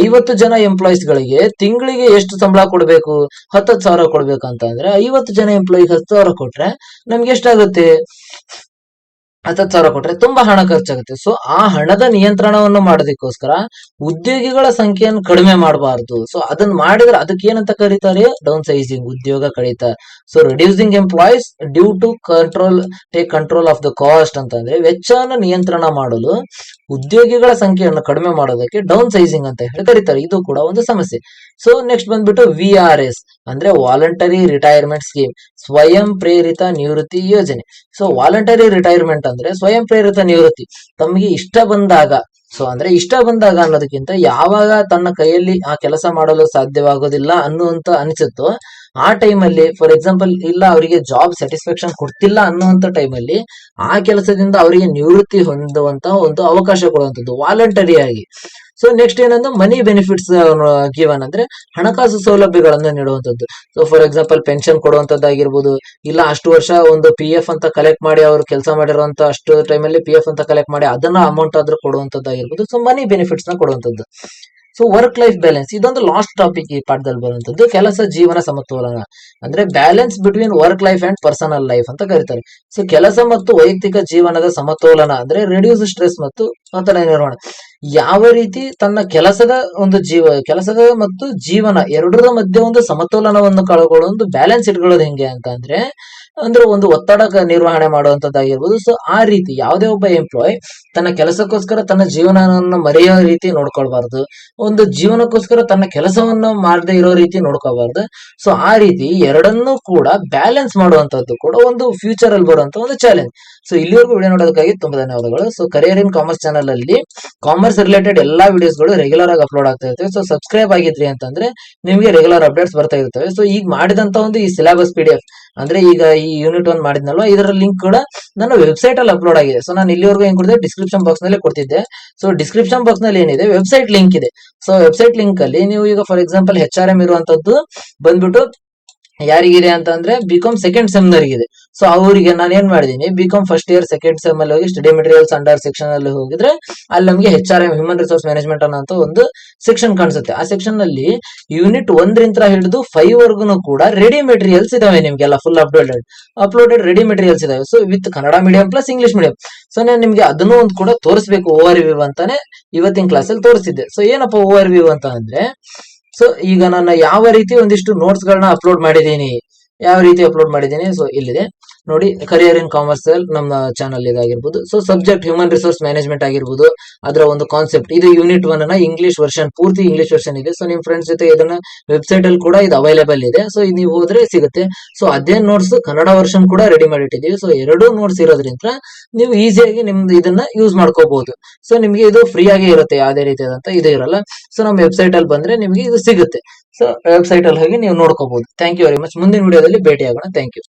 S1: 50 ಜನ ಎಂಪ್ಲಾಯ್ಸ್ ಗಳಿಗೆ ತಿಂಗಳಿಗೆ ಎಷ್ಟು ಸಂಬಳ ಕೊಡಬೇಕು, 10,000 ಕೊಡ್ಬೇಕು ಅಂತ ಅಂದ್ರೆ 50 ಜನ ಎಂಪ್ಲಾಯಿಗೆ 10,000 ಕೊಟ್ರೆ ನಮ್ಗೆ ಎಷ್ಟಾಗುತ್ತೆ, 10,000 ಕೊಟ್ರೆ ತುಂಬಾ ಹಣ ಖರ್ಚಾಗುತ್ತೆ. ಸೊ ಆ ಹಣದ ನಿಯಂತ್ರಣವನ್ನು ಮಾಡೋದಕ್ಕೋಸ್ಕರ ಉದ್ಯೋಗಿಗಳ ಸಂಖ್ಯೆಯನ್ನು ಕಡಿಮೆ ಮಾಡಬಾರ್ದು. ಸೊ ಅದನ್ನ ಮಾಡಿದ್ರೆ ಅದಕ್ಕೆ ಏನಂತ ಕರೀತಾರೆ, ಡೌನ್ ಸೈಸಿಂಗ್, ಉದ್ಯೋಗ ಕಡಿತ. So reducing employees due to take control of the cost ಅಂತಂದ್ರೆ ವೆಚ್ಚವನ್ನು ನಿಯಂತ್ರಣ ಮಾಡಲು ಉದ್ಯೋಗಿಗಳ ಸಂಖ್ಯೆಯನ್ನು ಕಡಿಮೆ ಮಾಡೋದಕ್ಕೆ ಡೌನ್ ಸೈಸಿಂಗ್ ಅಂತ ಹೇಳಿ ಕರೀತಾರೆ. ಇದು ಕೂಡ ಒಂದು ಸಮಸ್ಯೆ. ಸೊ ನೆಕ್ಸ್ಟ್ ಬಂದ್ಬಿಟ್ಟು VRS ಅಂದ್ರೆ ವಾಲಂಟರಿ ರಿಟೈರ್ಮೆಂಟ್ ಸ್ಕೀಮ್, ಸ್ವಯಂ ಪ್ರೇರಿತ ನಿವೃತ್ತಿ ಯೋಜನೆ. ಸೊ ವಾಲಂಟರಿ ರಿಟೈರ್ಮೆಂಟ್ ಅಂದ್ರೆ ಸ್ವಯಂ ಪ್ರೇರಿತ ನಿವೃತ್ತಿ. ತಮಗೆ ಇಷ್ಟ ಬಂದಾಗ, ಸೊ ಅಂದ್ರೆ ಇಷ್ಟ ಬಂದಾಗ ಅನ್ನೋದಕ್ಕಿಂತ ಯಾವಾಗ ತನ್ನ ಕೈಯಲ್ಲಿ ಆ ಕೆಲಸ ಮಾಡಲು ಸಾಧ್ಯವಾಗೋದಿಲ್ಲ ಅನ್ನುವಂತ ಅನಿಸುತ್ತೋ ಆ ಟೈಮಲ್ಲಿ, ಫಾರ್ ಎಕ್ಸಾಂಪಲ್ ಇಲ್ಲ ಅವರಿಗೆ ಜಾಬ್ ಸ್ಯಾಟಿಸ್ಫ್ಯಾಕ್ಷನ್ ಕೊಡ್ತಿಲ್ಲ ಅನ್ನುವಂತ ಟೈಮಲ್ಲಿ ಆ ಕೆಲಸದಿಂದ ಅವರಿಗೆ ನಿವೃತ್ತಿ ಹೊಂದುವಂತಹ ಒಂದು ಅವಕಾಶ ಕೊಡುವಂಥದ್ದು ವಾಲಂಟರಿ ಆಗಿ. ಸೊ ನೆಕ್ಸ್ಟ್ ಏನಂದ್ರೆ ಮನಿ ಬೆನಿಫಿಟ್ಸ್ ಗಿವನ್ ಅಂದ್ರೆ ಹಣಕಾಸು ಸೌಲಭ್ಯಗಳನ್ನು ನೀಡುವಂಥದ್ದು. ಸೊ ಫಾರ್ ಎಕ್ಸಾಂಪಲ್ ಪೆನ್ಷನ್ ಕೊಡುವಂತದ್ದಾಗಿರ್ಬೋದು, ಇಲ್ಲ ಅಷ್ಟು ವರ್ಷ ಒಂದು PF ಅಂತ ಕಲೆಕ್ಟ್ ಮಾಡಿ ಅವರು ಕೆಲಸ ಮಾಡಿರುವಂತ ಅಷ್ಟು ಟೈಮಲ್ಲಿ PF ಅಂತ ಕಲೆಕ್ಟ್ ಮಾಡಿ ಅದನ್ನ ಅಮೌಂಟ್ ಆದ್ರೂ ಕೊಡುವಂತದ್ದಾಗಿರ್ಬೋದು. ಸೊ ಮನಿ ಬೆನಿಫಿಟ್ಸ್ ನ ಕೊಡುವಂಥದ್ದು. ಸೊ ವರ್ಕ್ ಲೈಫ್ ಬ್ಯಾಲೆನ್ಸ್ ಇದೊಂದು ಲಾಸ್ಟ್ ಟಾಪಿಕ್ ಈ ಪಾಠದಲ್ಲಿ ಬರುವಂತದ್ದು. ಕೆಲಸ ಜೀವನ ಸಮತೋಲನ ಅಂದ್ರೆ balance between work life and personal life ಅಂತ ಕರೀತಾರೆ. ಸೊ ಕೆಲಸ ಮತ್ತು ವೈಯಕ್ತಿಕ ಜೀವನದ ಸಮತೋಲನ ಅಂದ್ರೆ ರೆಡ್ಯೂಸ್ ಸ್ಟ್ರೆಸ್ ಮತ್ತು ಒತ್ತಡ ನಿರ್ವಹಣೆ. ಯಾವ ರೀತಿ ತನ್ನ ಕೆಲಸದ ಮತ್ತು ಜೀವನ ಎರಡರ ಮಧ್ಯೆ ಒಂದು ಸಮತೋಲನವನ್ನು ಕಳ್ಕೊಳ್ಳೋ ಒಂದು ಬ್ಯಾಲೆನ್ಸ್ ಇಟ್ಕೊಳ್ಳೋದು ಹೆಂಗೆ ಅಂತ ಅಂದ್ರೆ ಒಂದು ಒತ್ತಡ ನಿರ್ವಹಣೆ ಮಾಡುವಂತದ್ದಾಗಿರ್ಬೋದು. ಸೊ ಆ ರೀತಿ ಯಾವುದೇ ಒಬ್ಬ ಎಂಪ್ಲಾಯ್ ತನ್ನ ಕೆಲಸಕ್ಕೋಸ್ಕರ ತನ್ನ ಜೀವನವನ್ನು ಮರೆಯೋ ರೀತಿ ನೋಡ್ಕೊಳ್ಬಾರ್ದು, ಒಂದು ಜೀವನಕ್ಕೋಸ್ಕರ ತನ್ನ ಕೆಲಸವನ್ನು ಮಾಡದೇ ಇರೋ ರೀತಿ ನೋಡ್ಕೋಬಾರ್ದು. ಸೊ ಆ ರೀತಿ ಎರಡನ್ನೂ ಕೂಡ ಬ್ಯಾಲೆನ್ಸ್ ಮಾಡುವಂತದ್ದು ಕೂಡ ಒಂದು ಫ್ಯೂಚರ್ ಅಲ್ಲಿ ಬರುವಂತ ಒಂದು ಚಾಲೆಂಜ್. ಸೊ ಇಲ್ಲಿವರೆಗೂ ವಿಡಿಯೋ ನೋಡೋದಕ್ಕಾಗಿ ತುಂಬಾ ಧನ್ಯವಾದಗಳು. So career in commerce channel ಅಲ್ಲಿ ಕಾಮರ್ಸ್ ರಿಲೇಟೆಡ್ ಎಲ್ಲಾ ವಿಡಿಯೋಸ್ಗಳು ರೆಗ್ಯುಲರ್ ಆಗಿ ಅಪ್ಲೋಡ್ ಆಗ್ತಾ ಇರ್ತವೆ. ಸೊ ಸಬ್ಸ್ಕ್ರೈಬ್ ಆಗಿದ್ರಿ ಅಂತಂದ್ರೆ ನಿಮಗೆ ರೆಗ್ಯುಲರ್ ಅಪ್ಡೇಟ್ಸ್ ಬರ್ತಾ ಇರ್ತವೆ. ಸೊ ಈಗ ಮಾಡಿದಂತ ಒಂದು ಈ ಸಿಲೆಬಸ್ PDF ಅಂದ್ರೆ ಈಗ ಈ ಯೂನಿಟ್ 1 ಮಾಡಿದ್ನಲ್ವಾ, ಇದರ ಲಿಂಕ್ ಕೂಡ ನನ್ನ ವೆಬ್ಸೈಟ್ ಅಲ್ಲಿ ಅಪ್ಲೋಡ್ ಆಗಿದೆ. ಸೊ ನಾನು ಇಲ್ಲಿವರೆಗೂ ಏನ್ ಕೊಡ್ತಿದ್ದೆ, ಡಿಸ್ಕ್ರಿಪ್ಷನ್ ಬಾಕ್ಸ್ ನಲ್ಲಿ ಕೊಡ್ತಿದ್ದೆ. ಸೊ ಡಿಸ್ಕ್ರಿಪ್ಷನ್ ಬಾಕ್ಸ್ ನಲ್ಲಿ ಏನಿದೆ, ವೆಬ್ಸೈಟ್ ಲಿಂಕ್ ಇದೆ. ಸೊ ವೆಬ್ಸೈಟ್ ಲಿಂಕ್ ಅಲ್ಲಿ ನೀವು ಈಗ ಫಾರ್ ಎಕ್ಸಾಂಪಲ್ HRM ಇರುವಂತದ್ದು ಬಂದ್ಬಿಟ್ಟು ಯಾರಿಗಿದೆ ಅಂತ ಅಂದ್ರೆ ಬಿಕಾಮ್ ಸೆಕೆಂಡ್ ಸೆಮ್ ನವರಿಗಿದೆ. ಸೊ ಅವರಿಗೆ ನಾನು ಏನ್ ಮಾಡಿದೀನಿ, BCom first year second sem ಅಲ್ಲಿ ಹೋಗಿ ಸ್ಟಡಿ ಮೆಟೀರಿಯಲ್ಸ್ ಅಂಡರ್ ಸೆಕ್ಷನ್ ಅಲ್ಲಿ ಹೋಗಿದ್ರೆ ಅಲ್ಲಿ ನಮಗೆ HRM ಹ್ಯೂಮನ್ ರಿಸೋರ್ಸ್ ಮ್ಯಾನೇಜ್ಮೆಂಟ್ ಅನ್ನೋ ಒಂದು ಸೆಕ್ಷನ್ ಕಾಣಿಸುತ್ತೆ. ಆ ಸೆಕ್ಷನ್ ಅಲ್ಲಿ ಯೂನಿಟ್ 1 ಹಿಡಿದು 5 ವರ್ಗುನು ಕೂಡ ರೆಡಿ ಮೆಟೀರಿಯಲ್ಸ್ ಇದಾವೆ, ನಿಮ್ಗೆಲ್ಲ ಫುಲ್ ಅಪ್ಲೋಡೆಡ್ ರೆಡಿ ಮೆಟೀರಿಯಲ್ಸ್ ಇದಾವೆ. So with Kannada medium plus English medium. So ನಾನು ನಿಮ್ಗೆ ಅದನ್ನು ಒಂದು ಕೂಡ ತೋರಿಸಬೇಕು, ಓವರ್ ವ್ಯೂ ಅಂತಾನೆ ಇವತ್ತಿನ ಕ್ಲಾಸ್ ಅಲ್ಲಿ ತೋರಿಸಿದ್ದೆ. ಸೊ ಏನಪ್ಪ ಓವರ್ ವ್ಯೂ ಅಂತ ಅಂದ್ರೆ, ಸೊ ಈಗ ನಾನು ಯಾವ ರೀತಿ ಒಂದಿಷ್ಟು ನೋಟ್ಸ್ ಗಳನ್ನ ಅಪ್ಲೋಡ್ ಮಾಡಿದ್ದೀನಿ, ಯಾವ ರೀತಿ ಅಪ್ಲೋಡ್ ಮಾಡಿದ್ದೀನಿ. ಸೊ ಇಲ್ಲಿದೆ ನೋಡಿ, ಕರಿಯರ್ ಇನ್ ಕಾಮರ್ಸ್ ನಮ್ಮ ಚಾನಲ್ ಇದಾಗಿರ್ಬೋದು. So subject human resource management ಆಗಿರ್ಬೋದು, ಅದರ ಒಂದು ಕಾನ್ಸೆಪ್ಟ್ ಇದು ಯೂನಿಟ್ 1 ಇಂಗ್ಲಿಷ್ ವರ್ಷನ್, ಪೂರ್ತಿ ಇಂಗ್ಲಿಷ್ ವರ್ಷನ್ ಇದೆ. ಸೊ ನಿಮ್ ಫ್ರೆಂಡ್ಸ್ ಜೊತೆ ಇದನ್ನ ವೆಬ್ಸೈಟ್ ಅಲ್ಲಿ ಕೂಡ ಇದು ಅವೈಲೇಬಲ್ ಇದೆ. ಸೊ ಇದು ನೀವು ಹೋದ್ರೆ ಸಿಗುತ್ತೆ. ಸೊ ಅದೇ ನೋಟ್ಸ್ ಕನ್ನಡ ವರ್ಷನ್ ಕೂಡ ರೆಡಿ ಮಾಡಿಟ್ಟಿದೀವಿ. ಸೊ ಎರಡು ನೋಟ್ಸ್ ಇರೋದ್ರಿಂದ ನೀವು ಈಸಿಯಾಗಿ ನಿಮ್ದು ಇದನ್ನ ಯೂಸ್ ಮಾಡ್ಕೋಬಹುದು. ಸೊ ನಿಮ್ಗೆ ಇದು ಫ್ರೀ ಆಗಿ ಇರುತ್ತೆ, ಯಾವುದೇ ರೀತಿಯಾದಂತ ಇದು ಇರಲ್ಲ. ಸೊ ನಮ್ಮ ವೆಬ್ಸೈಟ್ ಅಲ್ಲಿ ಬಂದ್ರೆ ನಿಮ್ಗೆ ಇದು ಸಿಗುತ್ತೆ. ಸೊ ವೆಬ್ಸೈಟ್ ಅಲ್ಲಿ ಹೋಗಿ ನೀವು ನೋಡ್ಕೋಬಹುದು. Thank you very much. ಮುಂದಿನ ವಿಡಿಯೋದಲ್ಲಿ ಭೇಟಿ ಆಗೋಣ. Thank you.